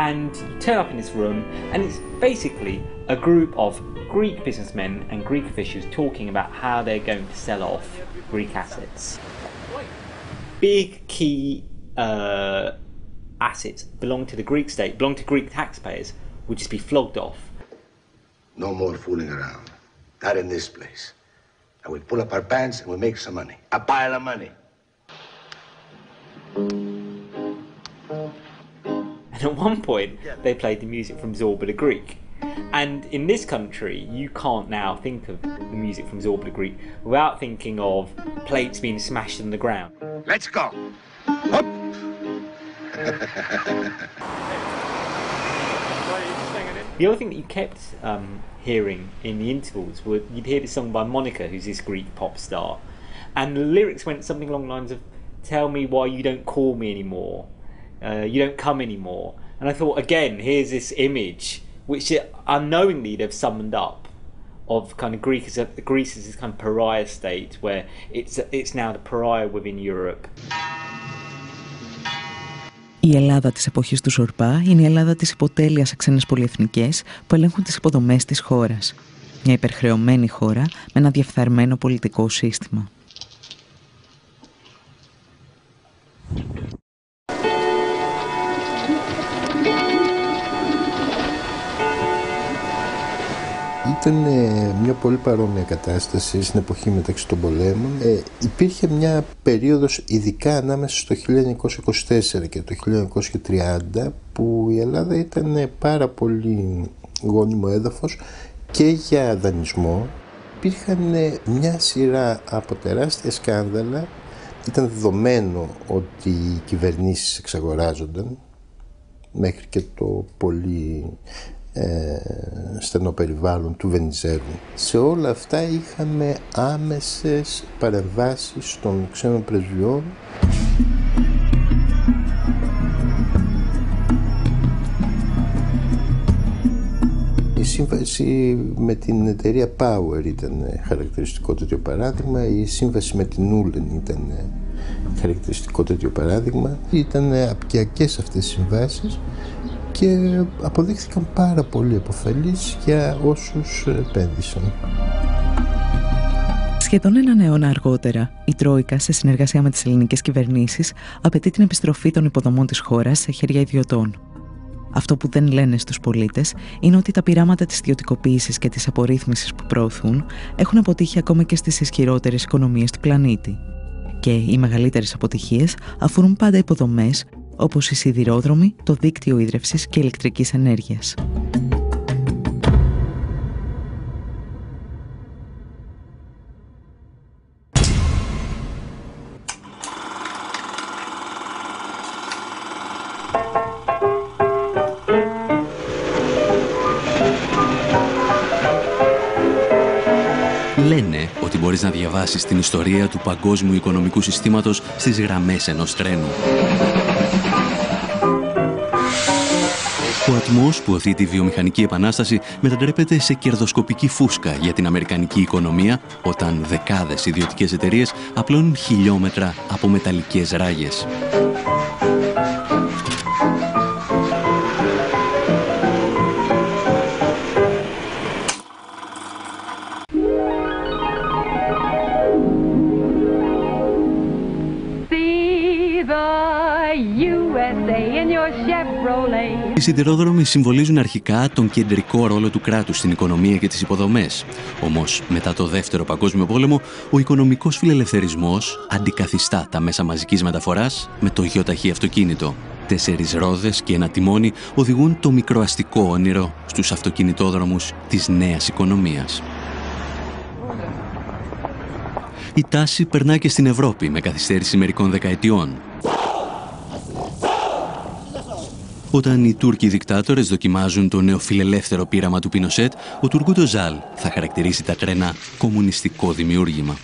And you turn up in this room, and it's basically a group of Greek businessmen and Greek officials talking about how they're going to sell off Greek assets. Big key assets belong to the Greek state, belong to Greek taxpayers, would just be flogged off. No more fooling around. Not in this place. And we pull up our pants and we make some money. A pile of money. And at one point, they played the music from Zorba the Greek. And in this country, you can't now think of the music from Zorba the Greek without thinking of plates being smashed on the ground. Let's go. Up. The other thing that you kept hearing in the intervals were you'd hear this song by Monica, who's this Greek pop star, and the lyrics went something along the lines of "Tell me why you don't call me anymore, you don't come anymore." And I thought, again, here's this image which unknowingly they've summoned up of kind of Greece as this kind of pariah state where it's now the pariah within Europe. Η Ελλάδα της εποχής του Ζορμπά είναι η Ελλάδα της υποτέλειας σε ξένες πολυεθνικές που ελέγχουν τις υποδομές της χώρας. Μια υπερχρεωμένη χώρα με ένα διεφθαρμένο πολιτικό σύστημα. Ήταν μια πολύ παρόμοια κατάσταση στην εποχή μεταξύ των πολέμων. Υπήρχε μια περίοδος, ειδικά ανάμεσα στο 1924 και το 1930, που η Ελλάδα ήταν πάρα πολύ γόνιμο έδαφος και για δανεισμό. Υπήρχαν μια σειρά από τεράστια σκάνδαλα. Ήταν δεδομένο ότι οι κυβερνήσεις εξαγοράζονταν μέχρι και το πολύ στενό περιβάλλον του Βενιζέλου. Σε όλα αυτά είχαμε άμεσες παρεμβάσεις των ξένων πρεσβειών. Η σύμβαση με την εταιρεία Power ήταν χαρακτηριστικό τέτοιο παράδειγμα, η σύμβαση με την Ούλεν ήταν χαρακτηριστικό τέτοιο παράδειγμα. Ήταν απικιακές αυτές οι συμβάσεις και αποδείχθηκαν πάρα πολύ επωφελείς για όσους επένδυσαν. Σχεδόν έναν αιώνα αργότερα, η Τρόικα, σε συνεργασία με τις ελληνικές κυβερνήσεις, απαιτεί την επιστροφή των υποδομών της χώρας σε χέρια ιδιωτών. Αυτό που δεν λένε στους πολίτες είναι ότι τα πειράματα της ιδιωτικοποίησης και της απορρίθμισης που προωθούν έχουν αποτύχει ακόμα και στις ισχυρότερες οικονομίες του πλανήτη. Και οι μεγαλύτερες αποτυχίες αφορούν πάντα υποδομές όπως οι σιδηρόδρομοι, το δίκτυο ίδρευσης και ηλεκτρικής ενέργειας. λένε ότι μπορείς να διαβάσεις την ιστορία του παγκόσμιου οικονομικού συστήματος στις γραμμές ενός τρένου. Ο ατμός που οθεί τη βιομηχανική επανάσταση μετατρέπεται σε κερδοσκοπική φούσκα για την αμερικανική οικονομία, όταν δεκάδες ιδιωτικές εταιρείες απλώνουν χιλιόμετρα από μεταλλικές ράγες. Οι σιδηρόδρομοι συμβολίζουν αρχικά τον κεντρικό ρόλο του κράτους στην οικονομία και τις υποδομές. Όμως, μετά το Δεύτερο Παγκόσμιο Πόλεμο, ο οικονομικός φιλελευθερισμός αντικαθιστά τα μέσα μαζικής μεταφοράς με το γιοταχή αυτοκίνητο. 4 ρόδες και ένα τιμόνι οδηγούν το μικροαστικό όνειρο στους αυτοκινητόδρομους της νέας οικονομίας. Η τάση περνά και στην Ευρώπη με καθυστέρηση μερικών δεκαετιών. Όταν οι Τούρκοι δικτάτορες δοκιμάζουν το νεοφιλελεύθερο πείραμα του Πινοσέτ, ο Τουργκούτ Οσάλ θα χαρακτηρίσει τα τρένα κομμουνιστικό δημιούργημα.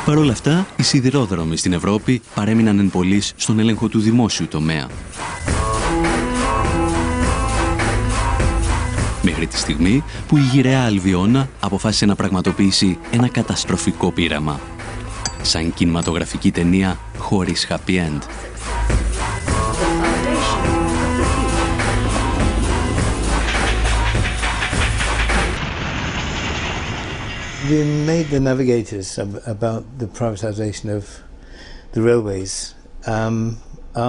Παρ' όλα αυτά, οι σιδηρόδρομοι στην Ευρώπη παρέμειναν εν πολλοίς στον έλεγχο του δημόσιου τομέα. Μέχρι τη στιγμή που η γυραιά Αλβιώνα αποφάσισε να πραγματοποιήσει ένα καταστροφικό πείραμα. Σαν κινηματογραφική ταινία χωρίς happy end. We made the navigators about the privatization of the railways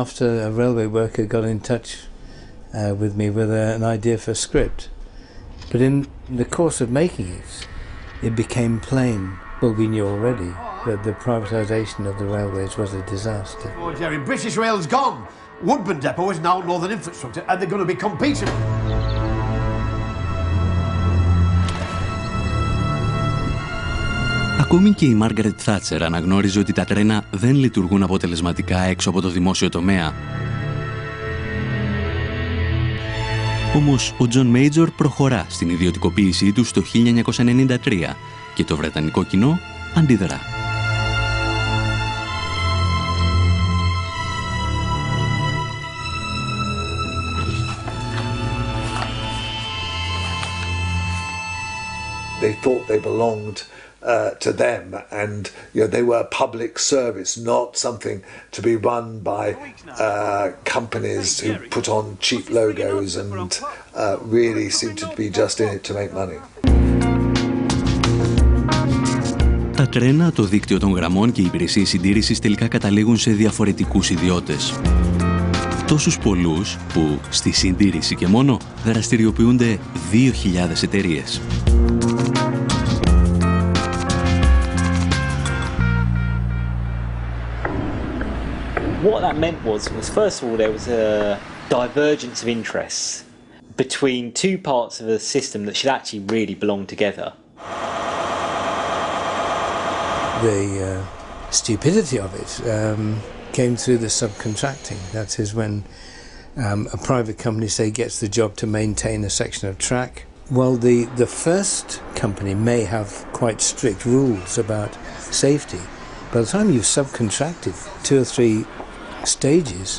after a railway worker got in touch with me with an idea for a script. But in the course of making it, it became plain, well, we knew already, that the privatisation of the railways was a disaster. Oh, Jerry, British Rail's gone. Woodburn Depot is now Northern Infrastructure, and they're going to be competing. Ακόμη και η Μάργαρετ Θάτσερ αναγνώριζε ότι τα τρένα δεν λειτουργούν αποτελεσματικά έξω από το δημόσιο τομέα. Όμως ο Τζον Μέιτζορ προχωρά στην ιδιωτικοποίησή του το 1993 και το βρετανικό κοινό αντιδρά. They thought they belonged to them, and they were a public service, not something to be run by companies who put on cheap logos and really seemed to be just in it to make money. Τα τρένα, το δίκτυο των γραμμών και οι υπηρεσίες συντήρησης τελικά καταλήγουν σε διαφορετικούς ιδιώτες. Τόσους πολλούς που στη συντήρηση και μόνο δραστηριοποιούνται 2.000 εταιρείες. What that meant was first of all, there was a divergence of interests between two parts of a system that should actually really belong together. The stupidity of it came through the subcontracting. That is when a private company, say, gets the job to maintain a section of track. Well, the first company may have quite strict rules about safety. By the time you've subcontracted 2 or 3 stages,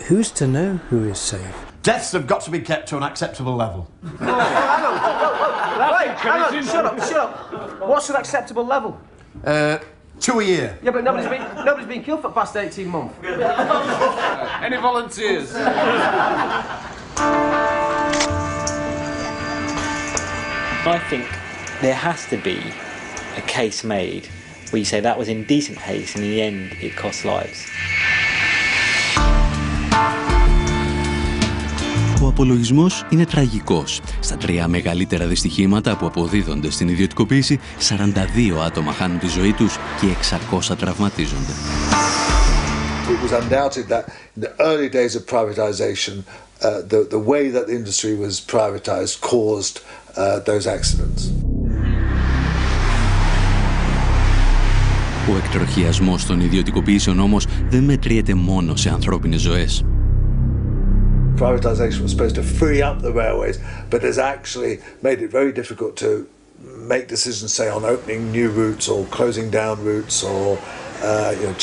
who's to know who is safe? Deaths have got to be kept to an acceptable level. Hang on, shut up. What's an acceptable level? 2 a year. Yeah, but nobody's been killed for the past 18 months. Any volunteers? I think there has to be a case made where you say that was indecent haste and in the end it cost lives. Ο απολογισμός είναι τραγικός. Στα 3 μεγαλύτερα δυστυχήματα που αποδίδονται στην ιδιωτικοποίηση, 42 άτομα χάνουν τη ζωή τους και 600 τραυματίζονται. It was undoubted that in the early days of privatization, the way that the industry was privatized caused those accidents. Ο εκτροχιασμός των ιδιωτικοποιήσεων όμως δεν μετριέται μόνο σε ανθρώπινες ζωές. Privatisation was supposed to free up the railways, but has actually made it very difficult to make decisions, say, on opening new routes or closing down routes or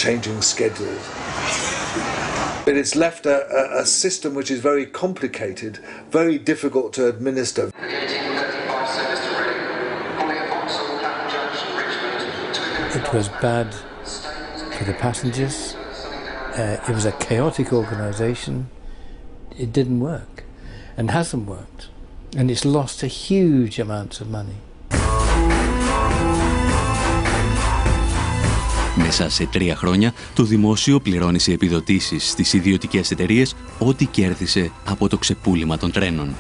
changing schedules. But it's left a system which is very complicated, very difficult to administer. It was bad for the passengers. It was a chaotic organisation. It didn't work and hasn't worked. And it's lost a huge amounts of money. Μέσα σε 3 χρόνια, το δημόσιο πληρώνει σε επιδοτήσεις στις ιδιωτικές εταιρείες ό,τι κέρδισε από το ξεπούλημα των τρένων.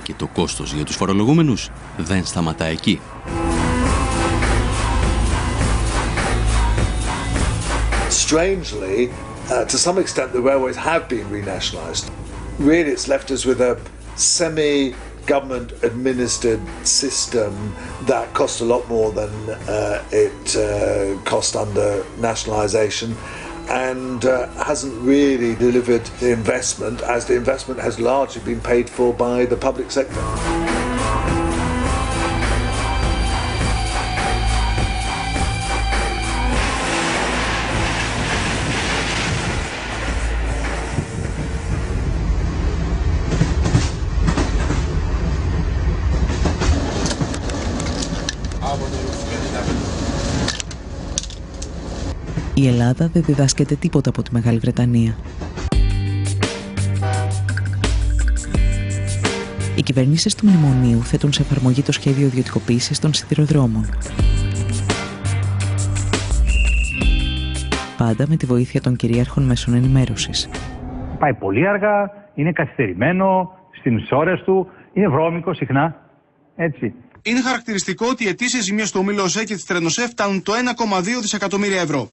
Και το κόστος για τους φορολογούμενους δεν σταματά εκεί. Strangely, to some extent, the railways have been renationalised. Really, it's left us with a semi-government-administered system that costs a lot more than it cost under nationalisation and hasn't really delivered the investment, as the investment has largely been paid for by the public sector. Η Ελλάδα δεν διδάσκεται τίποτα από τη Μεγάλη Βρετανία. Οι κυβερνήσεις του Μνημονίου θέτουν σε εφαρμογή το σχέδιο ιδιωτικοποίησης των σιδηροδρόμων. Πάντα με τη βοήθεια των κυρίαρχων μέσων ενημέρωσης. Πάει πολύ αργά, είναι καθυστερημένο στις ώρες του, είναι βρώμικο συχνά, έτσι. Είναι χαρακτηριστικό ότι οι αιτήσεις ζημίες του ομίλου ΟΣΕ και της Τρενοσέ φτάνουν το 1,2 δισεκατομμύρια ευρώ.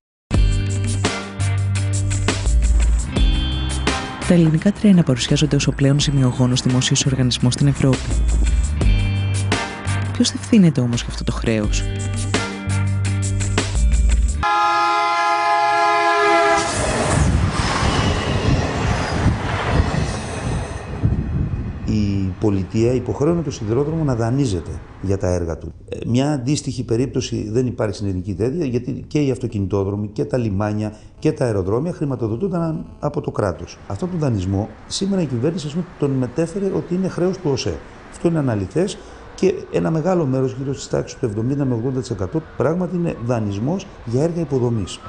Τα ελληνικά τρένα παρουσιάζονται ως ο πλέον ζημιογόνος δημόσιος οργανισμός στην Ευρώπη. Ποιος ευθύνεται όμως για αυτό το χρέος? Η πολιτεία υποχρέωνε το σιδηρόδρομο να δανείζεται για τα έργα του. Μια αντίστοιχη περίπτωση δεν υπάρχει στην ελληνική τέτοια, γιατί και οι αυτοκινητόδρομοι και τα λιμάνια και τα αεροδρόμια χρηματοδοτούνταν από το κράτος. Αυτό το δανεισμό σήμερα η κυβέρνηση τον μετέφερε ότι είναι χρέος του ΟΣΕ. Αυτό είναι αναλυθές και ένα μεγάλο μέρος, γύρω στις τάξεις του 70 με 80%, πράγματι είναι δανεισμός για έργα υποδομής.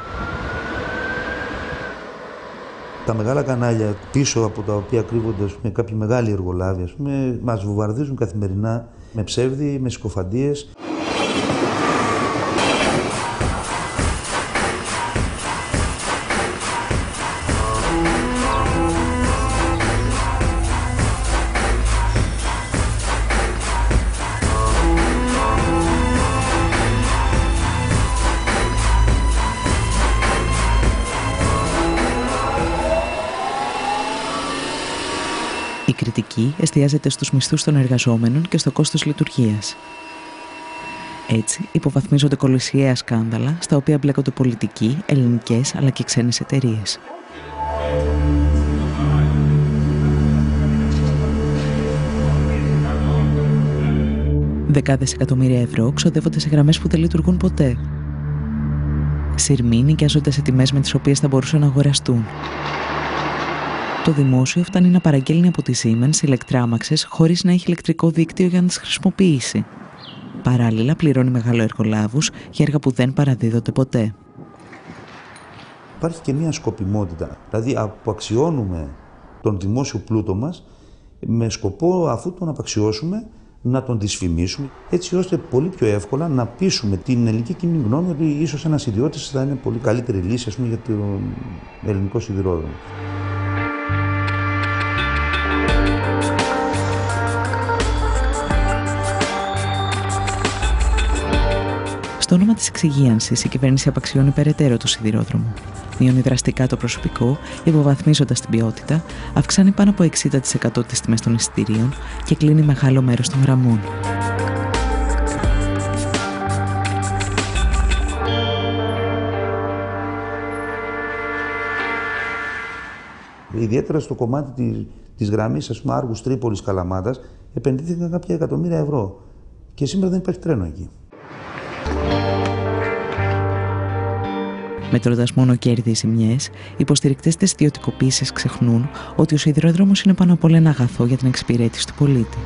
Τα μεγάλα κανάλια πίσω από τα οποία κρύβονται με κάποιοι μεγάλοι εργολάβοι, μας βομβαρδίζουν καθημερινά με ψεύδι, με συκοφαντίες. Η κριτική εστιάζεται στους μισθούς των εργαζόμενων και στο κόστος λειτουργίας. Έτσι, υποβαθμίζονται κολυσιαία σκάνδαλα στα οποία μπλέκονται πολιτικοί, ελληνικές αλλά και ξένες εταιρείες. Δεκάδες εκατομμύρια ευρώ ξοδεύονται σε γραμμές που δεν λειτουργούν ποτέ. Σειρμοί νοικιάζονται σε τιμές με τις οποίες θα μπορούσαν να αγοραστούν. Το δημόσιο φτάνει να παραγγέλνει από τη Siemens ηλεκτράμαξες χωρίς να έχει ηλεκτρικό δίκτυο για να τις χρησιμοποιήσει. Παράλληλα πληρώνει μεγαλοεργολάβους για έργα που δεν παραδίδονται ποτέ. Υπάρχει και μια σκοπιμότητα, δηλαδή αποαξιώνουμε τον δημόσιο πλούτο μας με σκοπό, αφού τον απαξιώσουμε, να τον δυσφημίσουμε, έτσι ώστε πολύ πιο εύκολα να πείσουμε την ελληνική κοινή γνώμη ότι ίσως ένας ιδιώτης θα είναι πολύ καλύτερη λύση, ας πούμε, για τον ελληνικό σιδηρόδρομο. Στο όνομα της εξυγίανσης, η κυβέρνηση απαξιώνει περαιτέρω το σιδηρόδρομο. Μειώνει δραστικά το προσωπικό, υποβαθμίζοντας την ποιότητα, αυξάνει πάνω από 60% τις τιμές των εισιτηρίων και κλείνει μεγάλο μέρος των γραμμών. Ιδιαίτερα στο κομμάτι της γραμμής, ας πούμε, Άργους Τρίπολης Καλαμάτας, επενδύθηκαν κάποια εκατομμύρια ευρώ. Και σήμερα δεν υπάρχει τρένο εκεί. Μετρώντας μόνο κέρδη ή ζημιές, οι υποστηρικτές της ιδιωτικοποίησης ξεχνούν ότι ο σιδηρόδρομος είναι πάνω απ' όλα ένα αγαθό για την εξυπηρέτηση του πολίτη.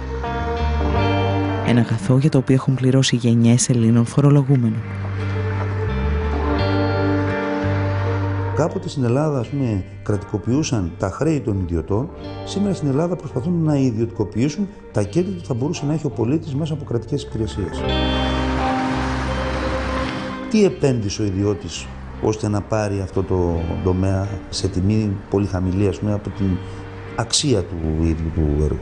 Ένα αγαθό για το οποίο έχουν πληρώσει γενιές Ελλήνων φορολογούμενων. Κάποτε στην Ελλάδα, ας πούμε, κρατικοποιούσαν τα χρέη των ιδιωτών. Σήμερα στην Ελλάδα προσπαθούν να ιδιωτικοποιήσουν τα κέρδη που θα μπορούσε να έχει ο πολίτης μέσα από κρατικές υπηρεσίες. Τι επένδυσε ο ιδιώτης ώστε να πάρει αυτό το τομέα σε τιμή πολύ χαμηλή, ας πούμε, από την αξία του ίδιου του έργου.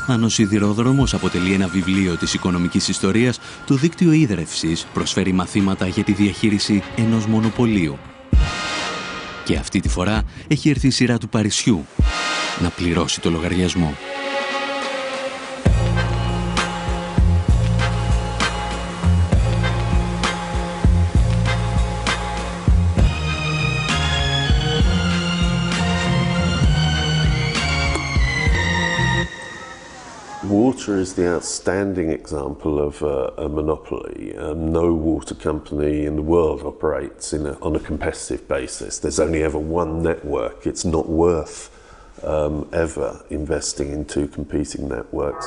Αν ο σιδηρόδρομος αποτελεί ένα βιβλίο της οικονομικής ιστορίας, το δίκτυο ίδρευσης προσφέρει μαθήματα για τη διαχείριση ενός μονοπωλίου. Και αυτή τη φορά έχει έρθει η σειρά του Παρισιού να πληρώσει το λογαριασμό. Water is the outstanding example of a monopoly. No water company in the world operates on a competitive basis. There's only ever one network. It's not worth ever investing in two competing networks.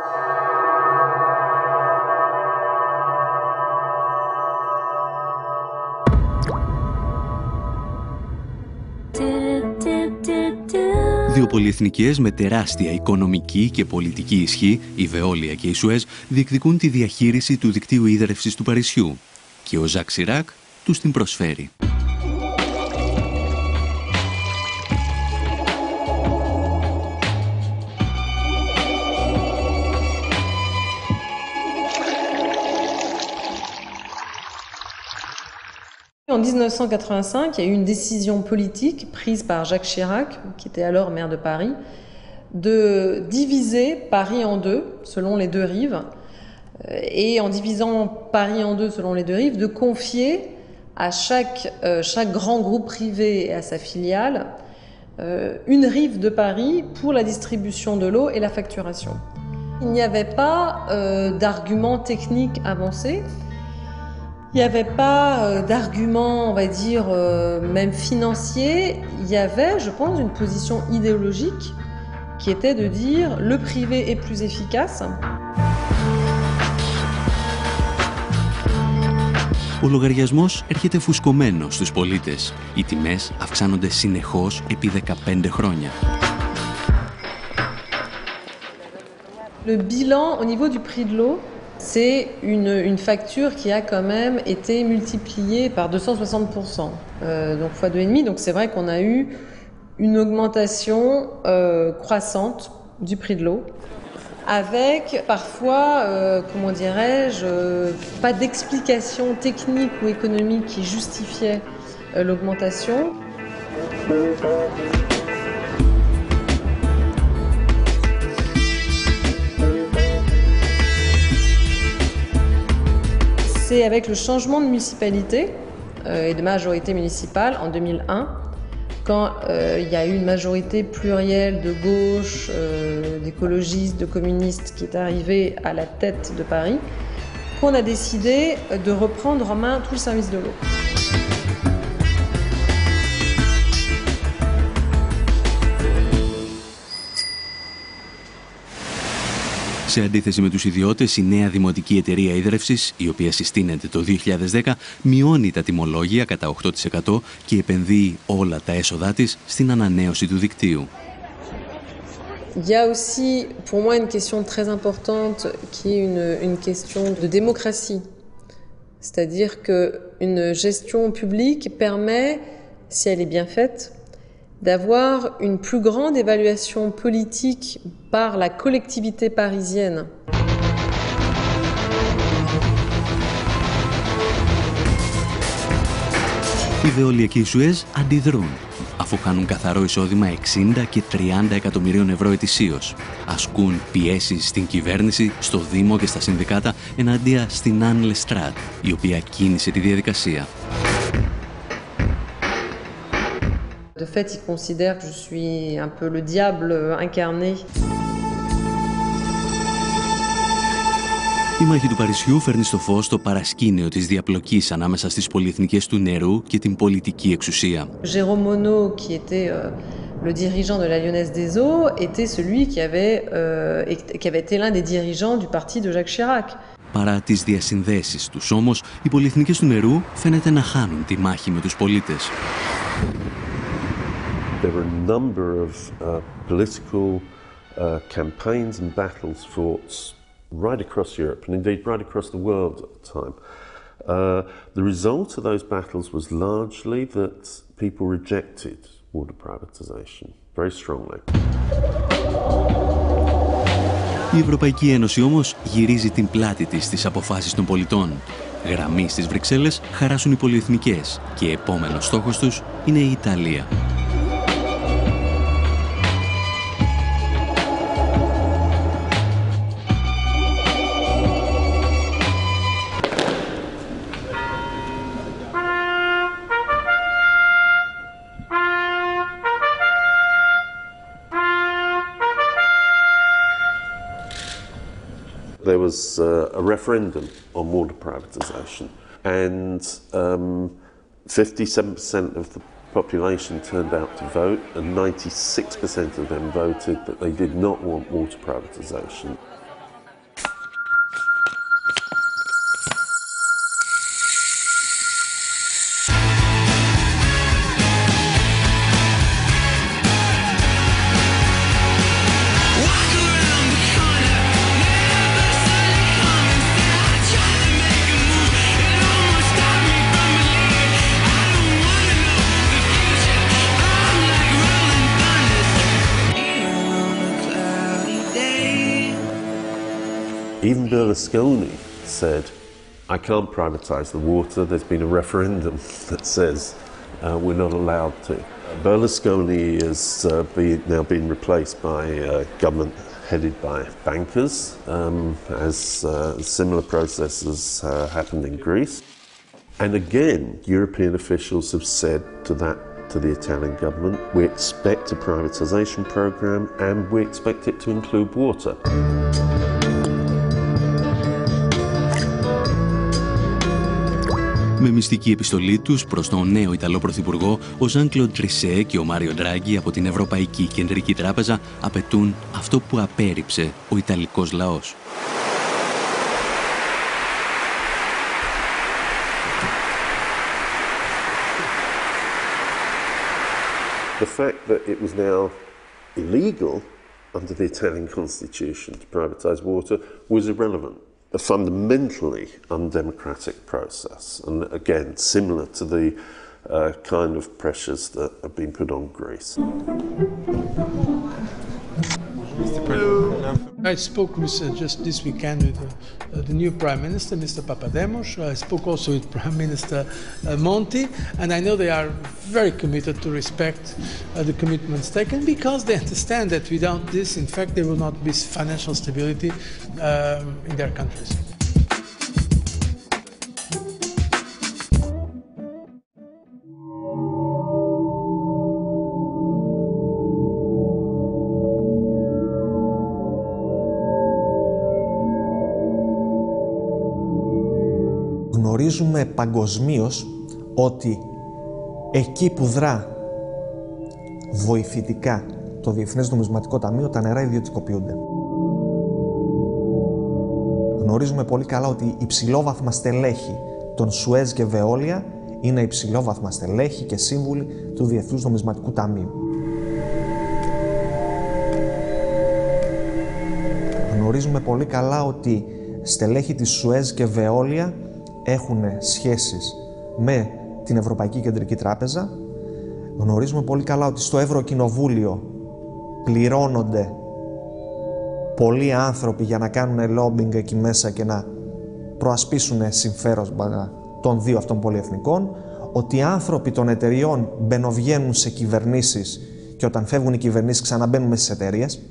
Δύο πολυεθνικές με τεράστια οικονομική και πολιτική ισχύ, η Βεόλια και η Σουέζ, διεκδικούν τη διαχείριση του δικτύου ίδρευσης του Παρισιού και ο Ζακ Σιράκ τους την προσφέρει. En 1985, il y a eu une décision politique prise par Jacques Chirac, qui était alors maire de Paris, de diviser Paris en deux, selon les deux rives, et en divisant Paris en deux, selon les deux rives, de confier à chaque grand groupe privé et à sa filiale une rive de Paris pour la distribution de l'eau et la facturation. Il n'y avait pas d'arguments techniques avancés. Il n'y avait pas d'argument, on va dire, même financier. Il y avait, je pense, une position idéologique qui était de dire le privé est plus efficace. Ο λογαριασμός έρχεται φουσκωμένος στους πολίτες. Οι τιμές αυξάνονται συνεχώς επί 15 χρόνια. Le bilan au niveau du prix de l'eau, c'est une facture qui a quand même été multipliée par 260%, donc fois 2,5. Donc c'est vrai qu'on a eu une augmentation croissante du prix de l'eau, avec parfois, comment dirais-je, pas d'explication technique ou économique qui justifiait l'augmentation. C'est avec le changement de municipalité et de majorité municipale en 2001, quand il y a eu une majorité plurielle de gauche, d'écologistes, de communistes qui est arrivée à la tête de Paris, qu'on a décidé de reprendre en main tout le service de l'eau. Σε αντίθεση με τους ιδιώτες, η νέα δημοτική εταιρεία ίδρευσης, η οποία συστήνεται το 2010, μειώνει τα τιμολόγια κατά 8% και επενδύει όλα τα έσοδά της στην ανανέωση του δικτύου. Il y a aussi, pour moi, une question très importante qui est une question de démocratie. C'est-à-dire qu'une gestion publique permet, si elle est bien faite, d'avoir une plus grande évaluation politique par la collectivité parisienne. Οι Βεόλια και η Σουέζ αντιδρούν, αφού χάνουν καθαρό εισόδημα 60 και 30 εκατομμυρίων ευρώ ετησίως. Ασκούν πιέσεις στην κυβέρνηση, στο Δήμο και στα συνδικάτα εναντία στην Anne Lestrade, η οποία κίνησε τη διαδικασία. De fait, il considère que je suis un peu le diable incarné. Η μάχη του Παρισιού φέρνει στο φως το παρασκήνιο της διαπλοκής ανάμεσα στις πολυεθνικές του νερού και την πολιτική εξουσία. Jérôme Monod, qui était le dirigeant de la Lyonnaise des Eaux, était celui qui avait été l'un des dirigeants du parti de Jacques Chirac. Παρά τις διασυνδέσεις τους όμως, οι πολυεθνικές του νερού φαίνεται να χάνουν τη μάχη με τους πολίτες. There were a number of political campaigns and battles fought right across Europe, and indeed right across the world at the time. The result of those battles was largely that people rejected water privatization very strongly. Η Ευρωπαϊκή Ένωση όμως γυρίζει την πλάτη της στις αποφάσεις των πολιτών. Γραμμή στις Βρυξέλλες χαράσουν οι πολυεθνικές και επόμενος στόχος τους είναι η Ιταλία. There was a referendum on water privatisation, and 57% of the population turned out to vote, and 96% of them voted that they did not want water privatisation. Even Berlusconi said, I can't privatise the water. There's been a referendum that says we're not allowed to. Berlusconi is now being replaced by a government headed by bankers, as similar processes happened in Greece. And again, European officials have said to the Italian government, we expect a privatisation programme and we expect it to include water. Με μυστική επιστολή τους προς τον νέο Ιταλό Πρωθυπουργό, ο Ζαν-Κλοντ Τρισέ και ο Μάριο Ντράγκι από την Ευρωπαϊκή Κεντρική Τράπεζα απαιτούν αυτό που απέρριψε ο Ιταλικός λαός. The fact that it was now illegal under the Italian constitution to privatise water was irrelevant. A fundamentally undemocratic process, and again similar to the kind of pressures that have been put on Greece. I spoke with, just this weekend with the new Prime Minister, Mr. Papademos. I spoke also with Prime Minister Monti, and I know they are very committed to respect the commitments taken, because they understand that without this, in fact, there will not be financial stability in their countries. Γνωρίζουμε παγκοσμίως ότι εκεί που δρά βοηθητικά το Διεθνές Νομισματικό Ταμείο, τα νερά ιδιωτικοποιούνται. Γνωρίζουμε πολύ καλά ότι υψηλόβαθμα στελέχη των Σουέζ και Βεόλια είναι υψηλόβαθμα στελέχη και σύμβουλοι του Διεθνούς Νομισματικού Ταμείου. Γνωρίζουμε πολύ καλά ότι στελέχη της Σουέζ και Βεόλια έχουν σχέσεις με την Ευρωπαϊκή Κεντρική Τράπεζα. Γνωρίζουμε πολύ καλά ότι στο Ευρωκοινοβούλιο πληρώνονται πολλοί άνθρωποι για να κάνουν λόμπινγκ εκεί μέσα και να προασπίσουν συμφέροντα των δύο αυτών πολυεθνικών. ότι οι άνθρωποι των εταιριών μπαινοβγαίνουν σε κυβερνήσεις και όταν φεύγουν οι κυβερνήσεις ξαναμπαίνουν στις εταιρείες.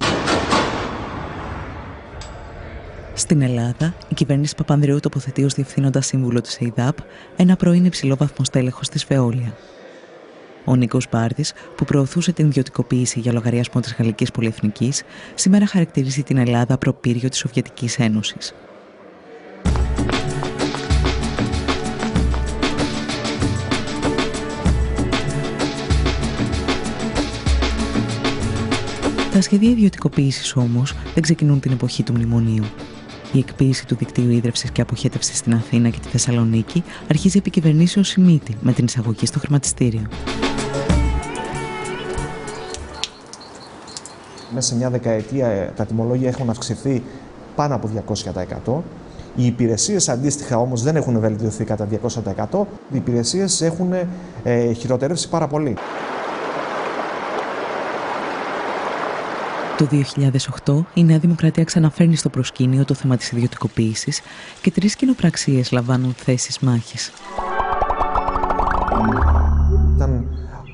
Στην Ελλάδα, η κυβέρνηση Παπανδρέου τοποθετεί ως διευθύνοντα σύμβουλο της ΕΙΔΑΠ ένα πρώην υψηλόβαθμο στέλεχος της Veolia. Ο Νίκος Μπάρδης, που προωθούσε την ιδιωτικοποίηση για λογαριασμό της Γαλλικής Πολυεθνικής, σήμερα χαρακτηρίζει την Ελλάδα προπύργιο της Σοβιετικής Ένωσης. Τα σχέδια ιδιωτικοποίησης όμως δεν ξεκινούν την εποχή του μνημονίου. Η εκποίηση του δικτύου ίδρυυσης και αποχέτευσης στην Αθήνα και τη Θεσσαλονίκη αρχίζει επί κυβερνήσεως Σιμίτη με την εισαγωγή στο χρηματιστήριο. Μέσα σε μια δεκαετία τα τιμολόγια έχουν αυξηθεί πάνω από 200%. Οι υπηρεσίες αντίστοιχα όμως δεν έχουν βελτιωθεί κατά 200%. Οι υπηρεσίες έχουν χειροτερεύσει πάρα πολύ. Το 2008 η Νέα Δημοκρατία ξαναφέρνει στο προσκήνιο το θέμα της ιδιωτικοποίησης και 3 κοινοπραξίες λαμβάνουν θέσεις μάχης. Ήταν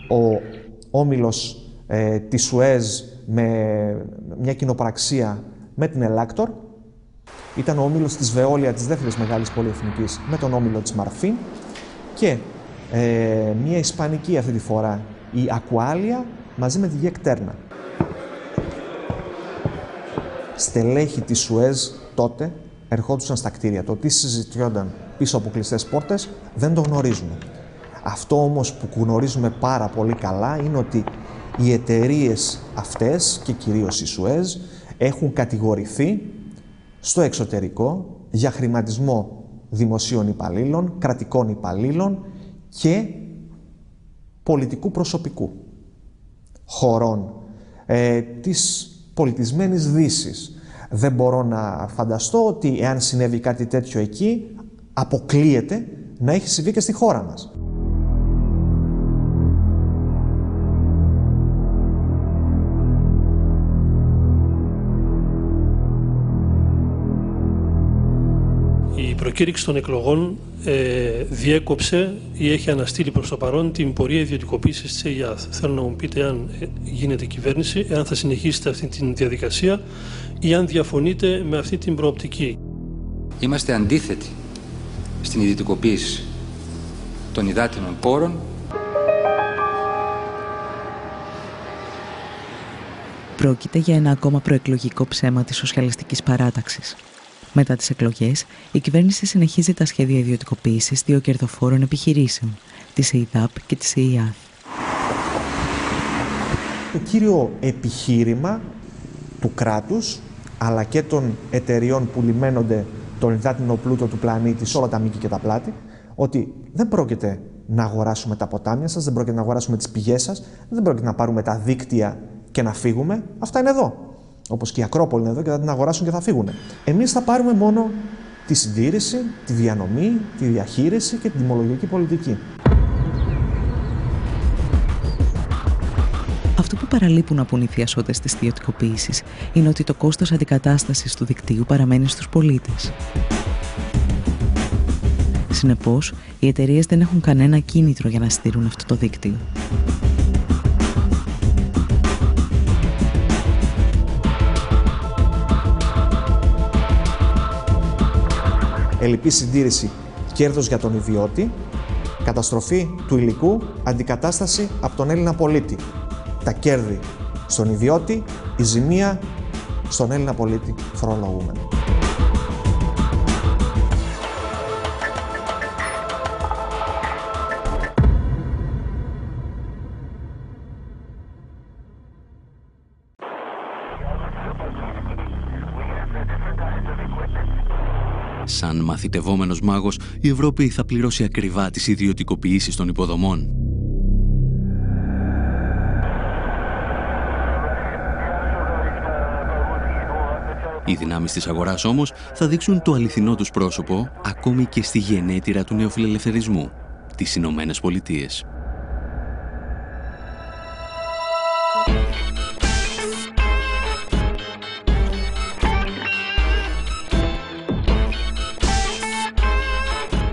ο όμιλος της Σουέζ με μια κοινοπραξία με την Ελάκτορ. Ήταν ο όμιλος της Veolia, της δεύτερης μεγάλης πολυεθνικής, με τον όμιλο της Μαρφίν και μια ισπανική αυτή τη φορά, η Aqualia, μαζί με τη Γεκτέρνα. Στελέχη της Σουέζ τότε ερχόντουσαν στα κτίρια. Το τι συζητιόταν πίσω από κλειστές πόρτες δεν το γνωρίζουμε. Αυτό όμως που γνωρίζουμε πάρα πολύ καλά είναι ότι οι εταιρείες αυτές και κυρίως η Σουέζ έχουν κατηγορηθεί στο εξωτερικό για χρηματισμό δημοσίων υπαλλήλων, κρατικών υπαλλήλων και πολιτικού προσωπικού χωρών της πολιτισμένης Δύσης. Δεν μπορώ να φανταστώ ότι εάν συνέβη κάτι τέτοιο εκεί, αποκλείεται να έχει συμβεί και στη χώρα μας. Η προκήρυξη των εκλογών διέκοψε ή έχει αναστείλει προς το παρόν την πορεία ιδιωτικοποίησης της ΕΙΑΘ. Θέλω να μου πείτε αν γίνεται κυβέρνηση, εάν θα συνεχίσετε αυτή τη διαδικασία ή αν διαφωνείτε με αυτή την προοπτική. Είμαστε αντίθετοι στην ιδιωτικοποίηση των υδάτινων πόρων. Πρόκειται για ένα ακόμα προεκλογικό ψέμα της σοσιαλιστικής παράταξης. Μετά τις εκλογές, η κυβέρνηση συνεχίζει τα σχέδια ιδιωτικοποίησης 2 κερδοφόρων επιχειρήσεων, της ΕΙΔΑΠ και της ΕΙΑΘ. Το κύριο επιχείρημα του κράτους, αλλά και των εταιριών που λιμένονται τον υδάτινο πλούτο του πλανήτη σε όλα τα μήκη και τα πλάτη, ότι δεν πρόκειται να αγοράσουμε τα ποτάμια σας, δεν πρόκειται να αγοράσουμε τις πηγές σας, δεν πρόκειται να πάρουμε τα δίκτυα και να φύγουμε. Αυτά είναι εδώ. Όπως και η Ακρόπολη είναι εδώ και θα την αγοράσουν και θα φύγουν. Εμείς θα πάρουμε μόνο τη συντήρηση, τη διανομή, τη διαχείριση και την τιμολογική πολιτική. Αυτό που παραλείπουν να πούν οι θειασότες της ιδιωτικοποίησης είναι ότι το κόστος αντικατάστασης του δικτύου παραμένει στους πολίτες. Συνεπώς, οι εταιρείες δεν έχουν κανένα κίνητρο για να στηρούν αυτό το δίκτυο. Ελλειπή συντήρηση, κέρδος για τον ιδιώτη, καταστροφή του υλικού, αντικατάσταση από τον Έλληνα πολίτη. Τα κέρδη στον ιδιώτη, η ζημία στον Έλληνα πολίτη φορολογούμενο. Σαν μαθητευόμενος μάγος, η Ευρώπη θα πληρώσει ακριβά τις ιδιωτικοποιήσεις των υποδομών. Οι δυνάμεις της αγοράς όμως θα δείξουν το αληθινό τους πρόσωπο ακόμη και στη γενέτειρα του νεοφιλελευθερισμού, τις Ηνωμένες Πολιτείες.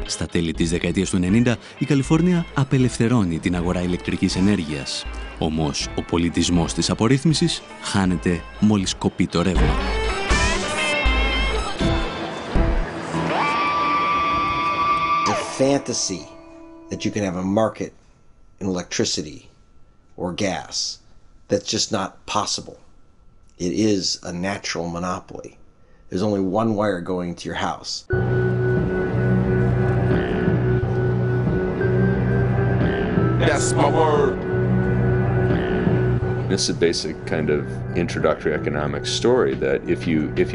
Στα τέλη της δεκαετίας του 90, η Καλιφόρνια απελευθερώνει την αγορά ηλεκτρικής ενέργειας. Όμως, ο πολιτισμός της απορρίθμισης χάνεται μόλις κοπεί το ρεύμα. The fantasy that you can have a market in electricity or gas, that's just not possible. It is a natural monopoly. There's only one wire going to your house. That's my word. It's a basic kind of introductory economic story that if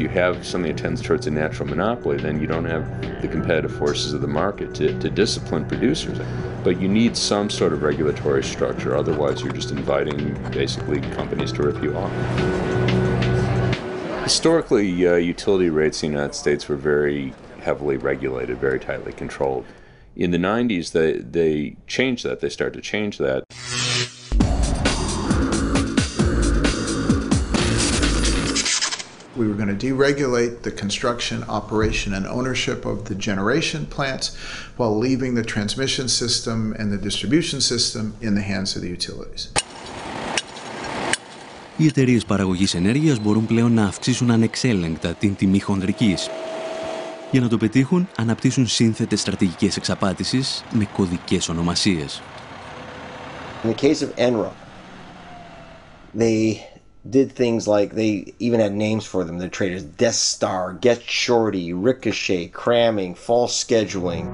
you have something that tends towards a natural monopoly, then you don't have the competitive forces of the market to discipline producers. But you need some sort of regulatory structure, otherwise you're just inviting basically companies to rip you off. Historically, utility rates in the United States were very heavily regulated, very tightly controlled. In the 90s, they changed that. They started to change that. We were going to deregulate the construction, operation, and ownership of the generation plants while leaving the transmission system and the distribution system in the hands of the utilities. Οι εταιρείες παραγωγής ενέργειας μπορούν πλέον να αυξήσουν ανεξέλεγκτα την τιμή χονδρικής. Για να το πετύχουν, αναπτύσσουν σύνθετες στρατηγικές εξαπάτησης με κωδικές ονομασίες. In the case of Enron, they did things like they even had names for them. The traders: Death Star, Get Shorty, Ricochet, Cramming, False Scheduling.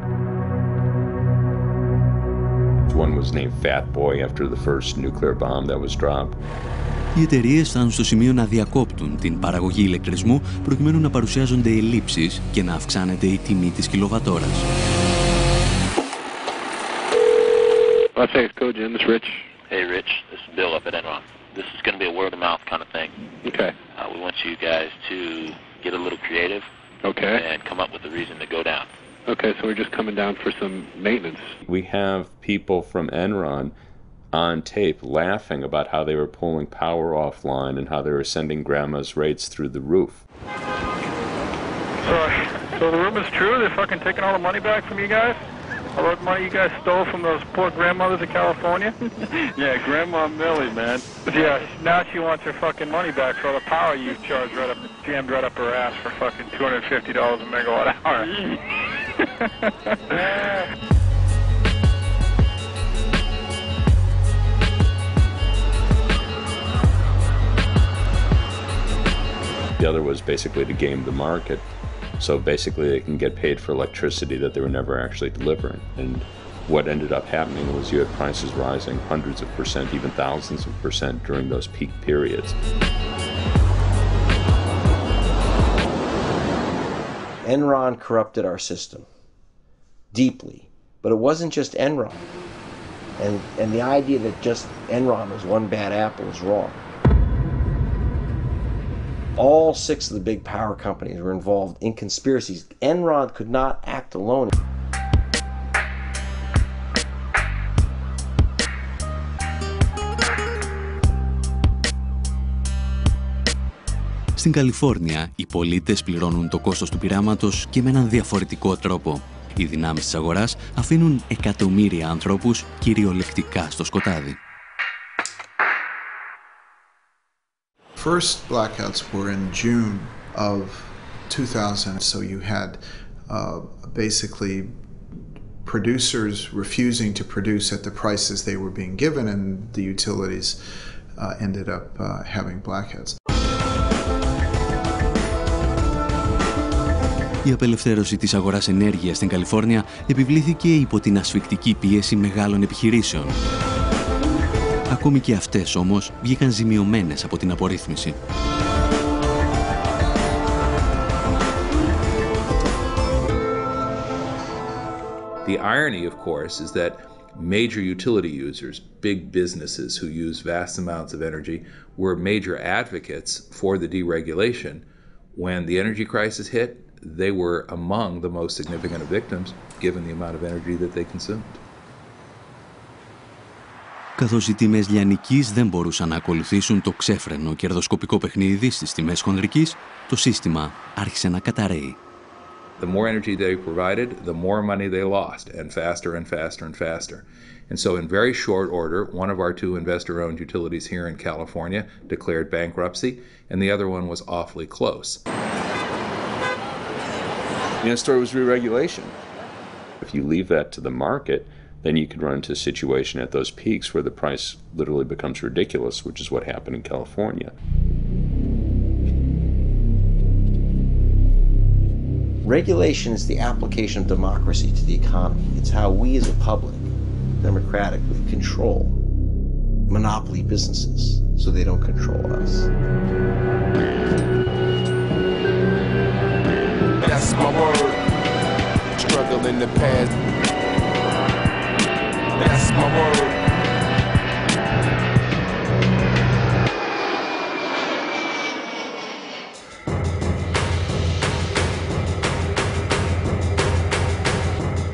One was named Fat Boy after the first nuclear bomb that was dropped. Οι εταιρείες φτάνουν στο σημείο να διακόπτουν την παραγωγή ηλεκτρισμού προκειμένου να παρουσιάζονται ελλείψεις και να αυξάνεται η τιμή της κιλοβατόρας. Los Angeles Cogen, this is Rich. Hey Rich, this is Bill up at Enron. This is going to be a word of mouth kind of thing. Okay. We want you guys to get a little creative. Okay. And come up with a reason to go down. Okay, so we're just coming down for some maintenance. We have people from Enron on tape laughing about how they were pulling power offline and how they were sending grandma's rates through the roof. So the rumor's true? They're fucking taking all the money back from you guys? All the money you guys stole from those poor grandmothers in California? Yeah, Grandma Millie, man. Yeah, now she wants her fucking money back for all the power you charged jammed right up her ass for fucking $250 a megawatt hour. The other was basically to game the market. So basically they can get paid for electricity that they were never actually delivering. And what ended up happening was you had prices rising hundreds of percent, even thousands of percent during those peak periods. Enron corrupted our system deeply, but it wasn't just Enron. And the idea that just Enron was one bad apple is wrong. All 6 of the big power companies were involved in conspiracies. Enron could not act alone. Στην Καλιφόρνια, οι πολίτες πληρώνουν το κόστος του πειράματος και με έναν διαφορετικό τρόπο. Οι δυνάμεις της αγοράς αφήνουν εκατομμύρια ανθρώπους κυριολεκτικά στο σκοτάδι. First blackouts were in June of 2000, so you had basically producers refusing to produce at the prices they were being given, and the utilities ended up having blackouts. Η απελευθέρωση της αγοράς ενέργειας στην Καλιφόρνια επιβλήθηκε υπό την ασφικτική πίεση μεγάλων επιχειρήσεων. Ακόμη και αυτές όμως βγήκαν ζημιωμένες από την απορρίθμιση. The irony, of course, is that major utility users, big businesses who use vast amounts of energy, were major advocates for the deregulation. When the energy crisis hit, they were among the most significant of victims, given the amount of energy that they consumed. Καθώς οι τιμές λιανικής δεν μπορούσαν να ακολουθήσουν το ξέφρενο κερδοσκοπικό παιχνίδι στις τιμές χονδρικής, το σύστημα άρχισε να καταρρέει. The more energy they provided, the more money they lost, and faster and faster and faster. And so in very short order, one of our 2 investor-owned utilities here in California declared bankruptcy, and the other one was awfully close. The story was re-regulation. If you leave that to the market, then you could run into a situation at those peaks where the price literally becomes ridiculous, which is what happened in California. Regulation is the application of democracy to the economy. It's how we as a public democratically control monopoly businesses so they don't control us. That's my word. Struggle in the past. That's my word.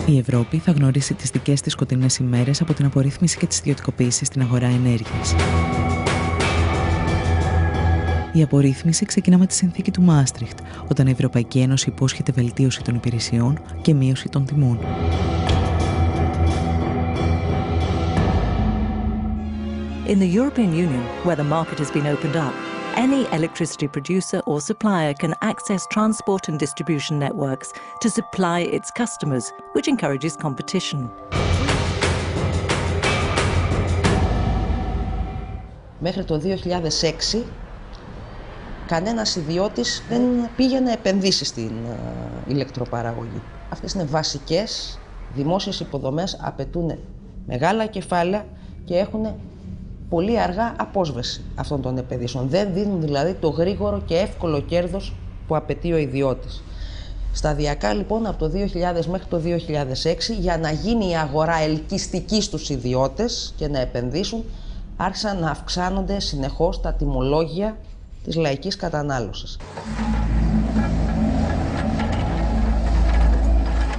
Η Ευρώπη θα γνωρίσει τις δικές της σκοτεινές ημέρες από την απορρίθμιση και τις ιδιωτικοποίησεις στην αγορά ενέργειας. Η απορρίθμιση ξεκινά με τη συνθήκη του Μάστριχτ, όταν η Ευρωπαϊκή Ένωση υπόσχεται βελτίωση των υπηρεσιών και μείωση των τιμών. In the European Union, where the market has been opened up, any electricity producer or supplier can access transport and distribution networks to supply its customers, which encourages competition. Μέχρι το 2006, κανένας ιδιώτης δεν πήγε να επενδύσει στην ηλεκτροπαραγωγή. Αυτές είναι βασικές δημόσιες υποδομές, απαιτούν μεγάλα κεφάλαια και έχουν πολύ αργά απόσβεση αυτών των επενδύσεων. Δεν δίνουν δηλαδή το γρήγορο και εύκολο κέρδος που απαιτεί ο ιδιώτης. Σταδιακά λοιπόν από το 2000 μέχρι το 2006, για να γίνει η αγορά ελκυστική στους ιδιώτες και να επενδύσουν, άρχισαν να αυξάνονται συνεχώς τα τιμολόγια της λαϊκής κατανάλωσης.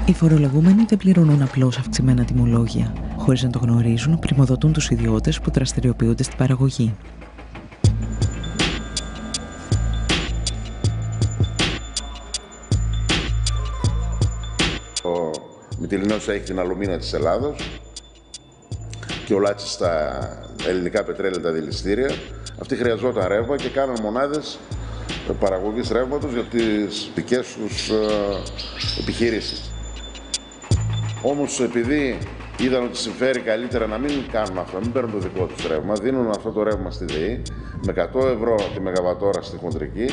Οι φορολογούμενοι δεν πληρώνουν απλώς αυξημένα τιμολόγια. Χωρίς να το γνωρίζουν, πριμοδοτούν τους ιδιώτες που δραστηριοποιούνται στην παραγωγή. Ο Μυτιληνός έχει την αλουμίνα της Ελλάδος και ο Λάτσης στα ελληνικά πετρέλαια, τα δηληστήρια. Αυτοί χρειαζόταν ρεύμα και κάναν μονάδες παραγωγής ρεύματος για τις δικές τους επιχειρήσεις. Όμως επειδή είδαν ότι συμφέρει καλύτερα να μην κάνουν αυτό, να μην παίρνουν το δικό τους ρεύμα, δίνουν αυτό το ρεύμα στη ΔΕΗ με 100 ευρώ τη μεγαβατόρα στη χοντρική,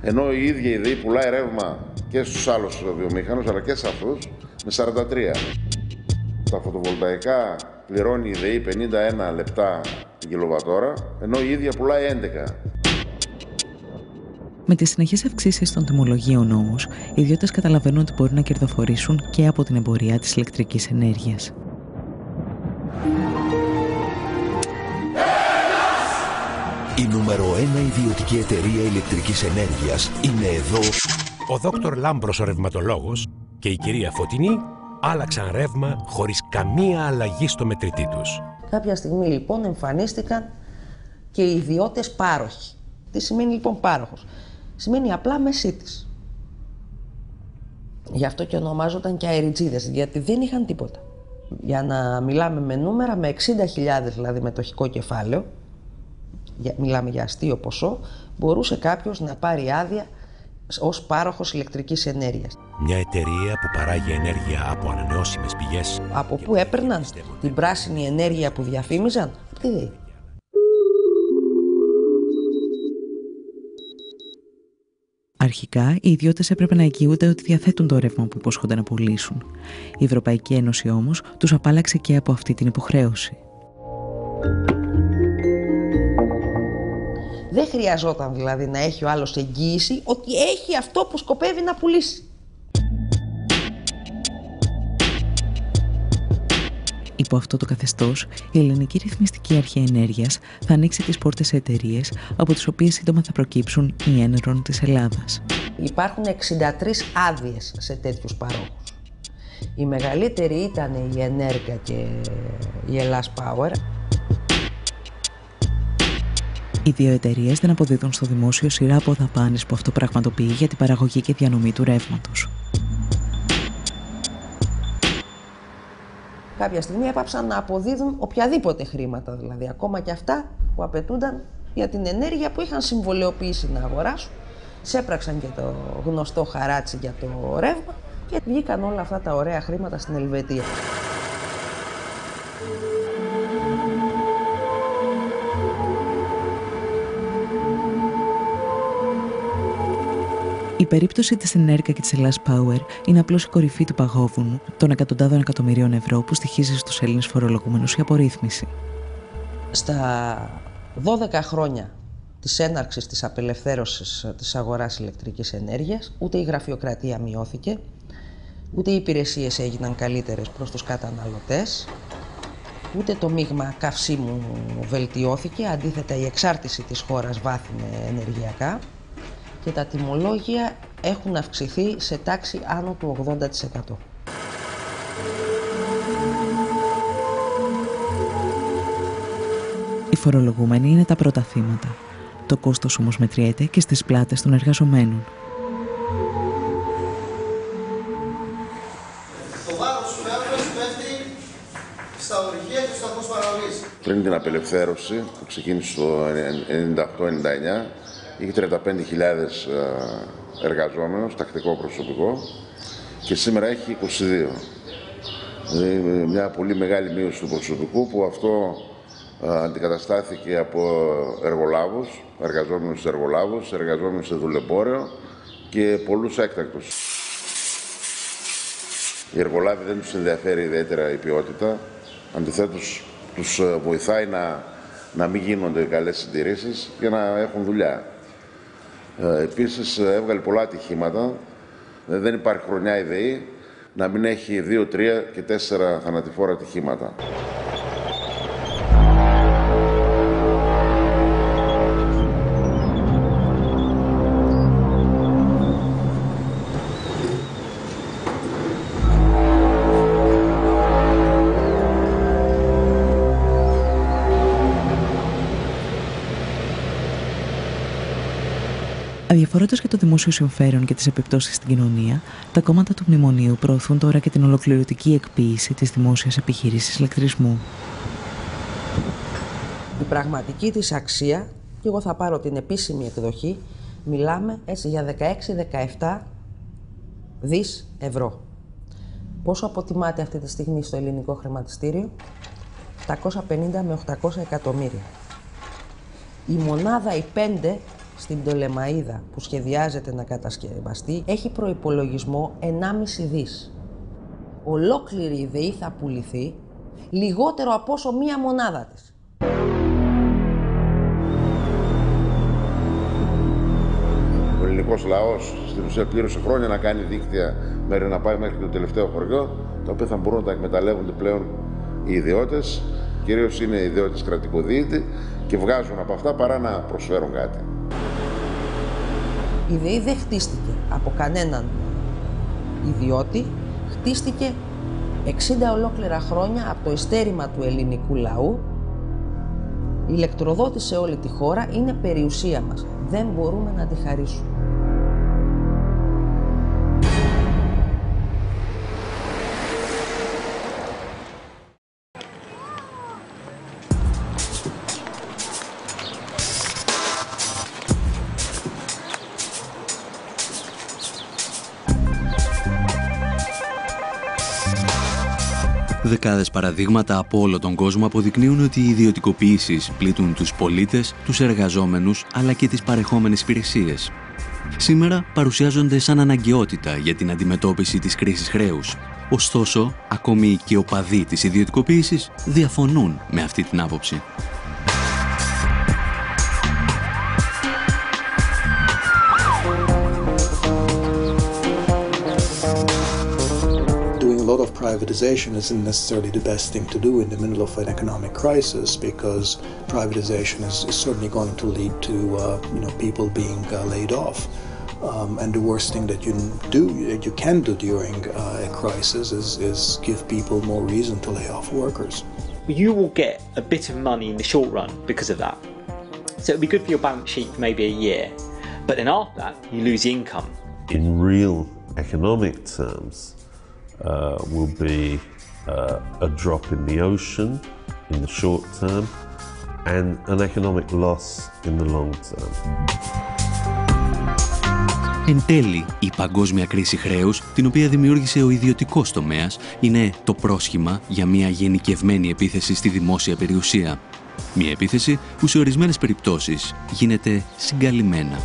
ενώ η ίδια η ΔΕΗ πουλάει ρεύμα και στους άλλους βιομήχανους αλλά και σε αυτούς με 43. Τα φωτοβολταϊκά πληρώνει η ΔΕΗ 51 λεπτά την κιλοβατόρα, ενώ η ίδια πουλάει 11. Με τις συνεχείς αυξήσεις των τιμολογίων όμως, οι ιδιώτες καταλαβαίνουν ότι μπορούν να κερδοφορήσουν και από την εμπορία της ηλεκτρικής ενέργειας. Η νούμερο 1 ιδιωτική εταιρεία ηλεκτρικής ενέργειας είναι εδώ. Ο Δόκτωρ Λάμπρος ο ρευματολόγος και η κυρία Φωτεινή άλλαξαν ρεύμα χωρίς καμία αλλαγή στο μετρητή τους. Κάποια στιγμή λοιπόν εμφανίστηκαν και οι ιδιώτες πάροχοι. Τι σημαίνει λοιπόν πάροχος? Σημαίνει απλά μεσίτης. Γι' αυτό και ονομάζονταν και αεριτζίδες, γιατί δεν είχαν τίποτα. Για να μιλάμε με νούμερα, με 60.000 δηλαδή μετοχικό κεφάλαιο, μιλάμε για αστείο ποσό, μπορούσε κάποιος να πάρει άδεια ως πάροχος ηλεκτρικής ενέργειας. Μια εταιρεία που παράγει ενέργεια από ανανεώσιμες πηγές. Από πού έπαιρναν την πράσινη ενέργεια που διαφήμιζαν? Τι λέει? Αρχικά, οι ιδιώτες έπρεπε να εγγυούνται ότι διαθέτουν το ρεύμα που υπόσχονται να πουλήσουν. Η Ευρωπαϊκή Ένωση όμως τους απάλλαξε και από αυτή την υποχρέωση. Δεν χρειαζόταν δηλαδή να έχει ο άλλος εγγύηση ότι έχει αυτό που σκοπεύει να πουλήσει. Υπό αυτό το καθεστώς, η Ελληνική Ρυθμιστική Αρχή Ενέργειας θα ανοίξει τις πόρτες σε εταιρείες από τις οποίες σύντομα θα προκύψουν οι Enron της Ελλάδας. Υπάρχουν 63 άδειες σε τέτοιους παρόχους. Η μεγαλύτερη ήταν η Ενέργεια και η Ελλάς Power. Οι δύο εταιρείες δεν αποδίδουν στο δημόσιο σειρά από δαπάνες που αυτό πραγματοποιεί για την παραγωγή και διανομή του ρεύματος. κάποια στιγμή έπαψαν να αποδίδουν οποιαδήποτε χρήματα, δηλαδή ακόμα και αυτά που απαιτούνταν για την ενέργεια που είχαν συμβολαιοποιήσει να αγοράσουν. Σέπραξαν και το γνωστό χαράτσι για το ρεύμα και βγήκαν όλα αυτά τα ωραία χρήματα στην Ελβετία. Η περίπτωση της Ενέρκα και της Ελλάς Power είναι απλώς η κορυφή του παγόβουνου των εκατοντάδων εκατομμυρίων ευρώ που στοιχίζει στους Έλληνες φορολογούμενους η απορρίθμιση. Στα 12 χρόνια της έναρξης της απελευθέρωσης της αγοράς ηλεκτρικής ενέργειας, ούτε η γραφειοκρατία μειώθηκε, ούτε οι υπηρεσίες έγιναν καλύτερες προς τους καταναλωτές, ούτε το μείγμα καυσίμου βελτιώθηκε, αντίθετα η εξάρτηση της χώρας βάθινε ενεργειακά και τα τιμολόγια έχουν αυξηθεί σε τάξη άνω του 80%. Οι φορολογούμενοι είναι τα πρώτα θύματα. Το κόστος όμως μετριέται και στις πλάτες των εργαζομένων. Το βάρος του κράτους πέφτει στα ορυχεία και στους σταθμούς παραγωγής. Πριν την απελευθέρωση που ξεκίνησε το 98-99, είχε 35.000 εργαζόμενους, τακτικό προσωπικό, και σήμερα έχει 22. Δηλαδή μια πολύ μεγάλη μείωση του προσωπικού που αυτό αντικαταστάθηκε από εργολάβους, εργαζόμενους σε εργολάβους, εργαζόμενους σε δουλεμπόριο και πολλούς έκτακτους. Οι εργολάβοι δεν τους ενδιαφέρει ιδιαίτερα η ποιότητα, αντιθέτως τους βοηθάει να μην γίνονται καλές συντηρήσεις για να έχουν δουλειά. Επίσης έβγαλε πολλά ατυχήματα, δεν υπάρχει χρονιά η ΔΕΗ να μην έχει 2, 3 και 4 θανατηφόρα ατυχήματα. Αδιαφορώντας για το δημόσιο συμφέρον και τις επιπτώσεις στην κοινωνία, τα κόμματα του Μνημονίου προωθούν τώρα και την ολοκληρωτική εκποίηση της δημόσιας επιχείρησης ηλεκτρισμού. Η πραγματική της αξία, και εγώ θα πάρω την επίσημη εκδοχή, μιλάμε έτσι για 16-17 δις ευρώ. Πόσο αποτιμάται αυτή τη στιγμή στο ελληνικό χρηματιστήριο? 750 με 800 εκατομμύρια. Η μονάδα, η 5, στην Πτολεμαΐδα που σχεδιάζεται να κατασκευαστεί, έχει προϋπολογισμό 1,5 δις. Ολόκληρη η ΔΕΗ θα πουληθεί λιγότερο από όσο μία μονάδα της. Ο ελληνικός λαός στην ουσία πλήρωσε χρόνια να κάνει δίκτυα μέχρι να πάει μέχρι το τελευταίο χωριό, τα οποία θα μπορούν να τα εκμεταλλεύονται πλέον οι ιδιώτες, κυρίως είναι οι ιδιώτες κρατικοδίαιτε, και βγάζουν από αυτά παρά να προσφέρουν κάτι. Η ΔΕΗ δεν χτίστηκε από κανέναν ιδιώτη, χτίστηκε 60 ολόκληρα χρόνια από το ειστέρημα του ελληνικού λαού. Η ηλεκτροδότηση σε όλη τη χώρα είναι περιουσία μας. Δεν μπορούμε να τη χαρίσουμε. Δεκάδες παραδείγματα από όλο τον κόσμο αποδεικνύουν ότι οι ιδιωτικοποιήσεις πλήττουν τους πολίτες, τους εργαζόμενους, αλλά και τις παρεχόμενες υπηρεσίες. Σήμερα παρουσιάζονται σαν αναγκαιότητα για την αντιμετώπιση της κρίσης χρέους. Ωστόσο, ακόμη και οι οπαδοί της ιδιωτικοποίησης διαφωνούν με αυτή την άποψη. A lot of privatization isn't necessarily the best thing to do in the middle of an economic crisis, because privatization is certainly going to lead to people being laid off. And the worst thing that you can do during a crisis is give people more reason to lay off workers. You will get a bit of money in the short run because of that. So it'll be good for your balance sheet for maybe a year, but then after that you lose income. In real economic terms, will be a drop in the ocean in the short term and an economic loss in the long term. Εν τέλει, η παγκόσμια κρίση χρέους, την οποία δημιούργησε ο ιδιωτικός τομέας, είναι το πρόσχημα για μια γενικευμένη επίθεση στη δημόσια περιουσία. Μια επίθεση που σε ορισμένες περιπτώσεις γίνεται συγκαλυμμένα.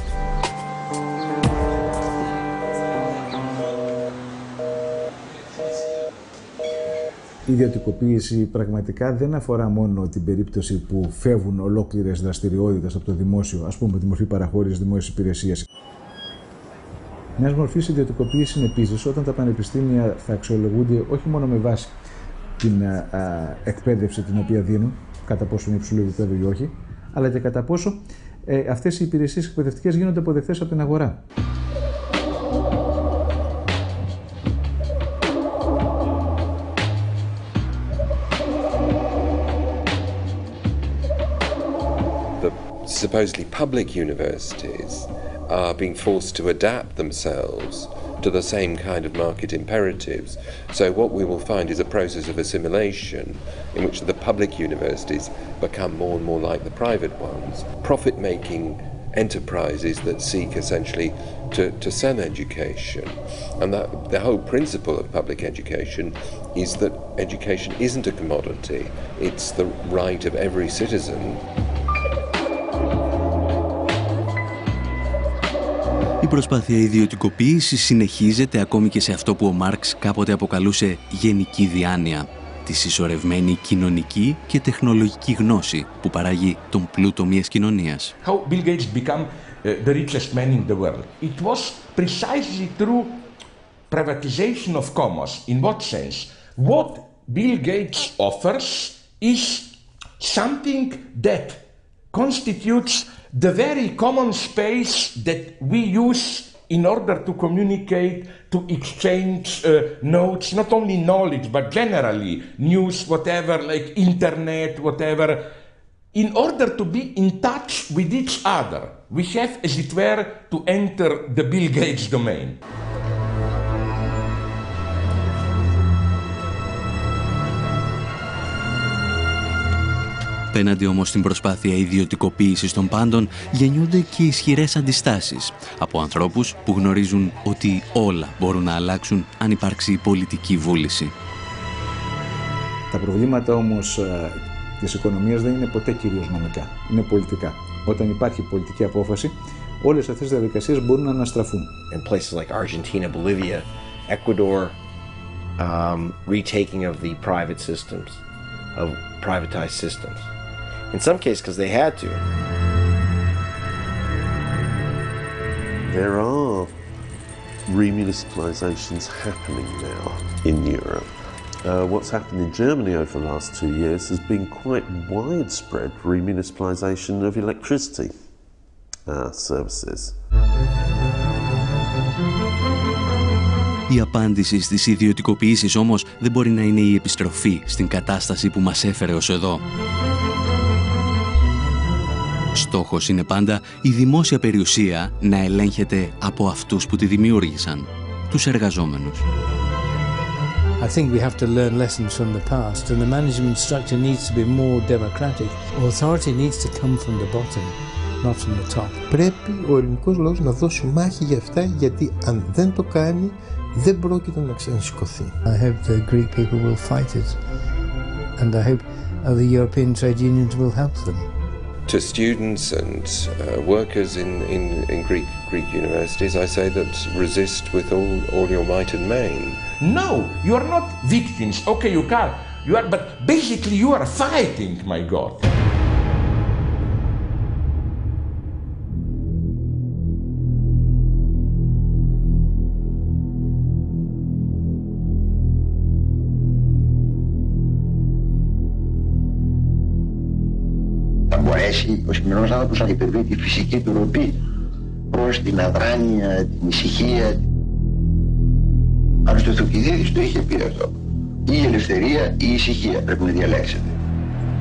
Η ιδιωτικοποίηση πραγματικά δεν αφορά μόνο την περίπτωση που φεύγουν ολόκληρες δραστηριότητες από το δημόσιο, ας πούμε τη μορφή παραχώρησης δημόσιας υπηρεσίας. Μια μορφή ιδιωτικοποίηση είναι επίσης όταν τα πανεπιστήμια θα αξιολογούνται όχι μόνο με βάση την εκπαίδευση την οποία δίνουν, κατά πόσο είναι υψηλού επίπεδου ή όχι, αλλά και κατά πόσο αυτές οι υπηρεσίες εκπαιδευτικές γίνονται αποδεκτές από την αγορά. Supposedly public universities are being forced to adapt themselves to the same kind of market imperatives. So what we will find is a process of assimilation in which the public universities become more and more like the private ones, profit-making enterprises that seek essentially to sell education. And that the whole principle of public education is that education isn't a commodity, it's the right of every citizen. Η προσπάθεια ιδιωτικοποίησης συνεχίζεται ακόμη και σε αυτό που ο Μάρξ κάποτε αποκαλούσε γενική διάνοια, τη συσσωρευμένη κοινωνική και τεχνολογική γνώση που παράγει τον πλούτο μιας κοινωνίας. How Bill Gates became the richest man in the world. It was precisely through privatization of commons. In what sense? What Bill Gates offers is something that constitutes the very common space that we use in order to communicate, to exchange notes, not only knowledge, but generally news, whatever, like internet, whatever. In order to be in touch with each other, we have, as it were, to enter the Bill Gates domain. Απέναντι όμως στην προσπάθεια ιδιωτικοποίησης των πάντων γεννιούνται και ισχυρές αντιστάσεις από ανθρώπους που γνωρίζουν ότι όλα μπορούν να αλλάξουν αν υπάρξει πολιτική βούληση. Τα προβλήματα όμως της οικονομίας δεν είναι ποτέ κυρίως νομικά, είναι πολιτικά. Όταν υπάρχει πολιτική απόφαση, όλες αυτές τις διαδικασίες μπορούν να αναστραφούν. In places like Argentina, Bolivia, Ecuador, retaking of the private systems, of privatized systems. In some cases, because they had to. There are remunicipalizations happening now in Europe. What's happened in Germany over the last 2 years has been quite widespread remunicipalization of electricity services. Η απάντηση στις ιδιωτικοποιήσεις όμως δεν μπορεί να είναι η επιστροφή στην κατάσταση που μας έφερε ως εδώ. Στόχος είναι πάντα η δημόσια περιουσία να ελέγχεται από αυτούς που τη δημιούργησαν, τους εργαζόμενους. I think we have to learn lessons from the past, and the management structure needs to be more democratic. Authority needs to come from the bottom, not from the top. Πρέπει ο ελληνικός λαός να δώσει μάχη για αυτά, γιατί αν δεν το κάνει, δεν πρόκειται να ξανασηκωθεί. I hope the Greek people will fight it, and I hope other European trade unions will help them. To students and workers in Greek universities, I say that resist with all your might and main. No, you are not victims. Okay, you are, but basically you are fighting, my God. Μπορέσει ο σημερινός άνθρωπος να υπερβεί τη φυσική του ροπή προς την αδράνεια, την ησυχία. Αν στο Θουκυδίδης το είχε πει αυτό. Ή η ελευθερία ή η ησυχία πρέπει να διαλέξετε.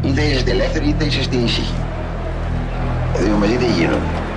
Είτε είσαστε ελεύθεροι είτε είσαστε ήσυχοι. Τα δύο μαζί δεν γίνονται.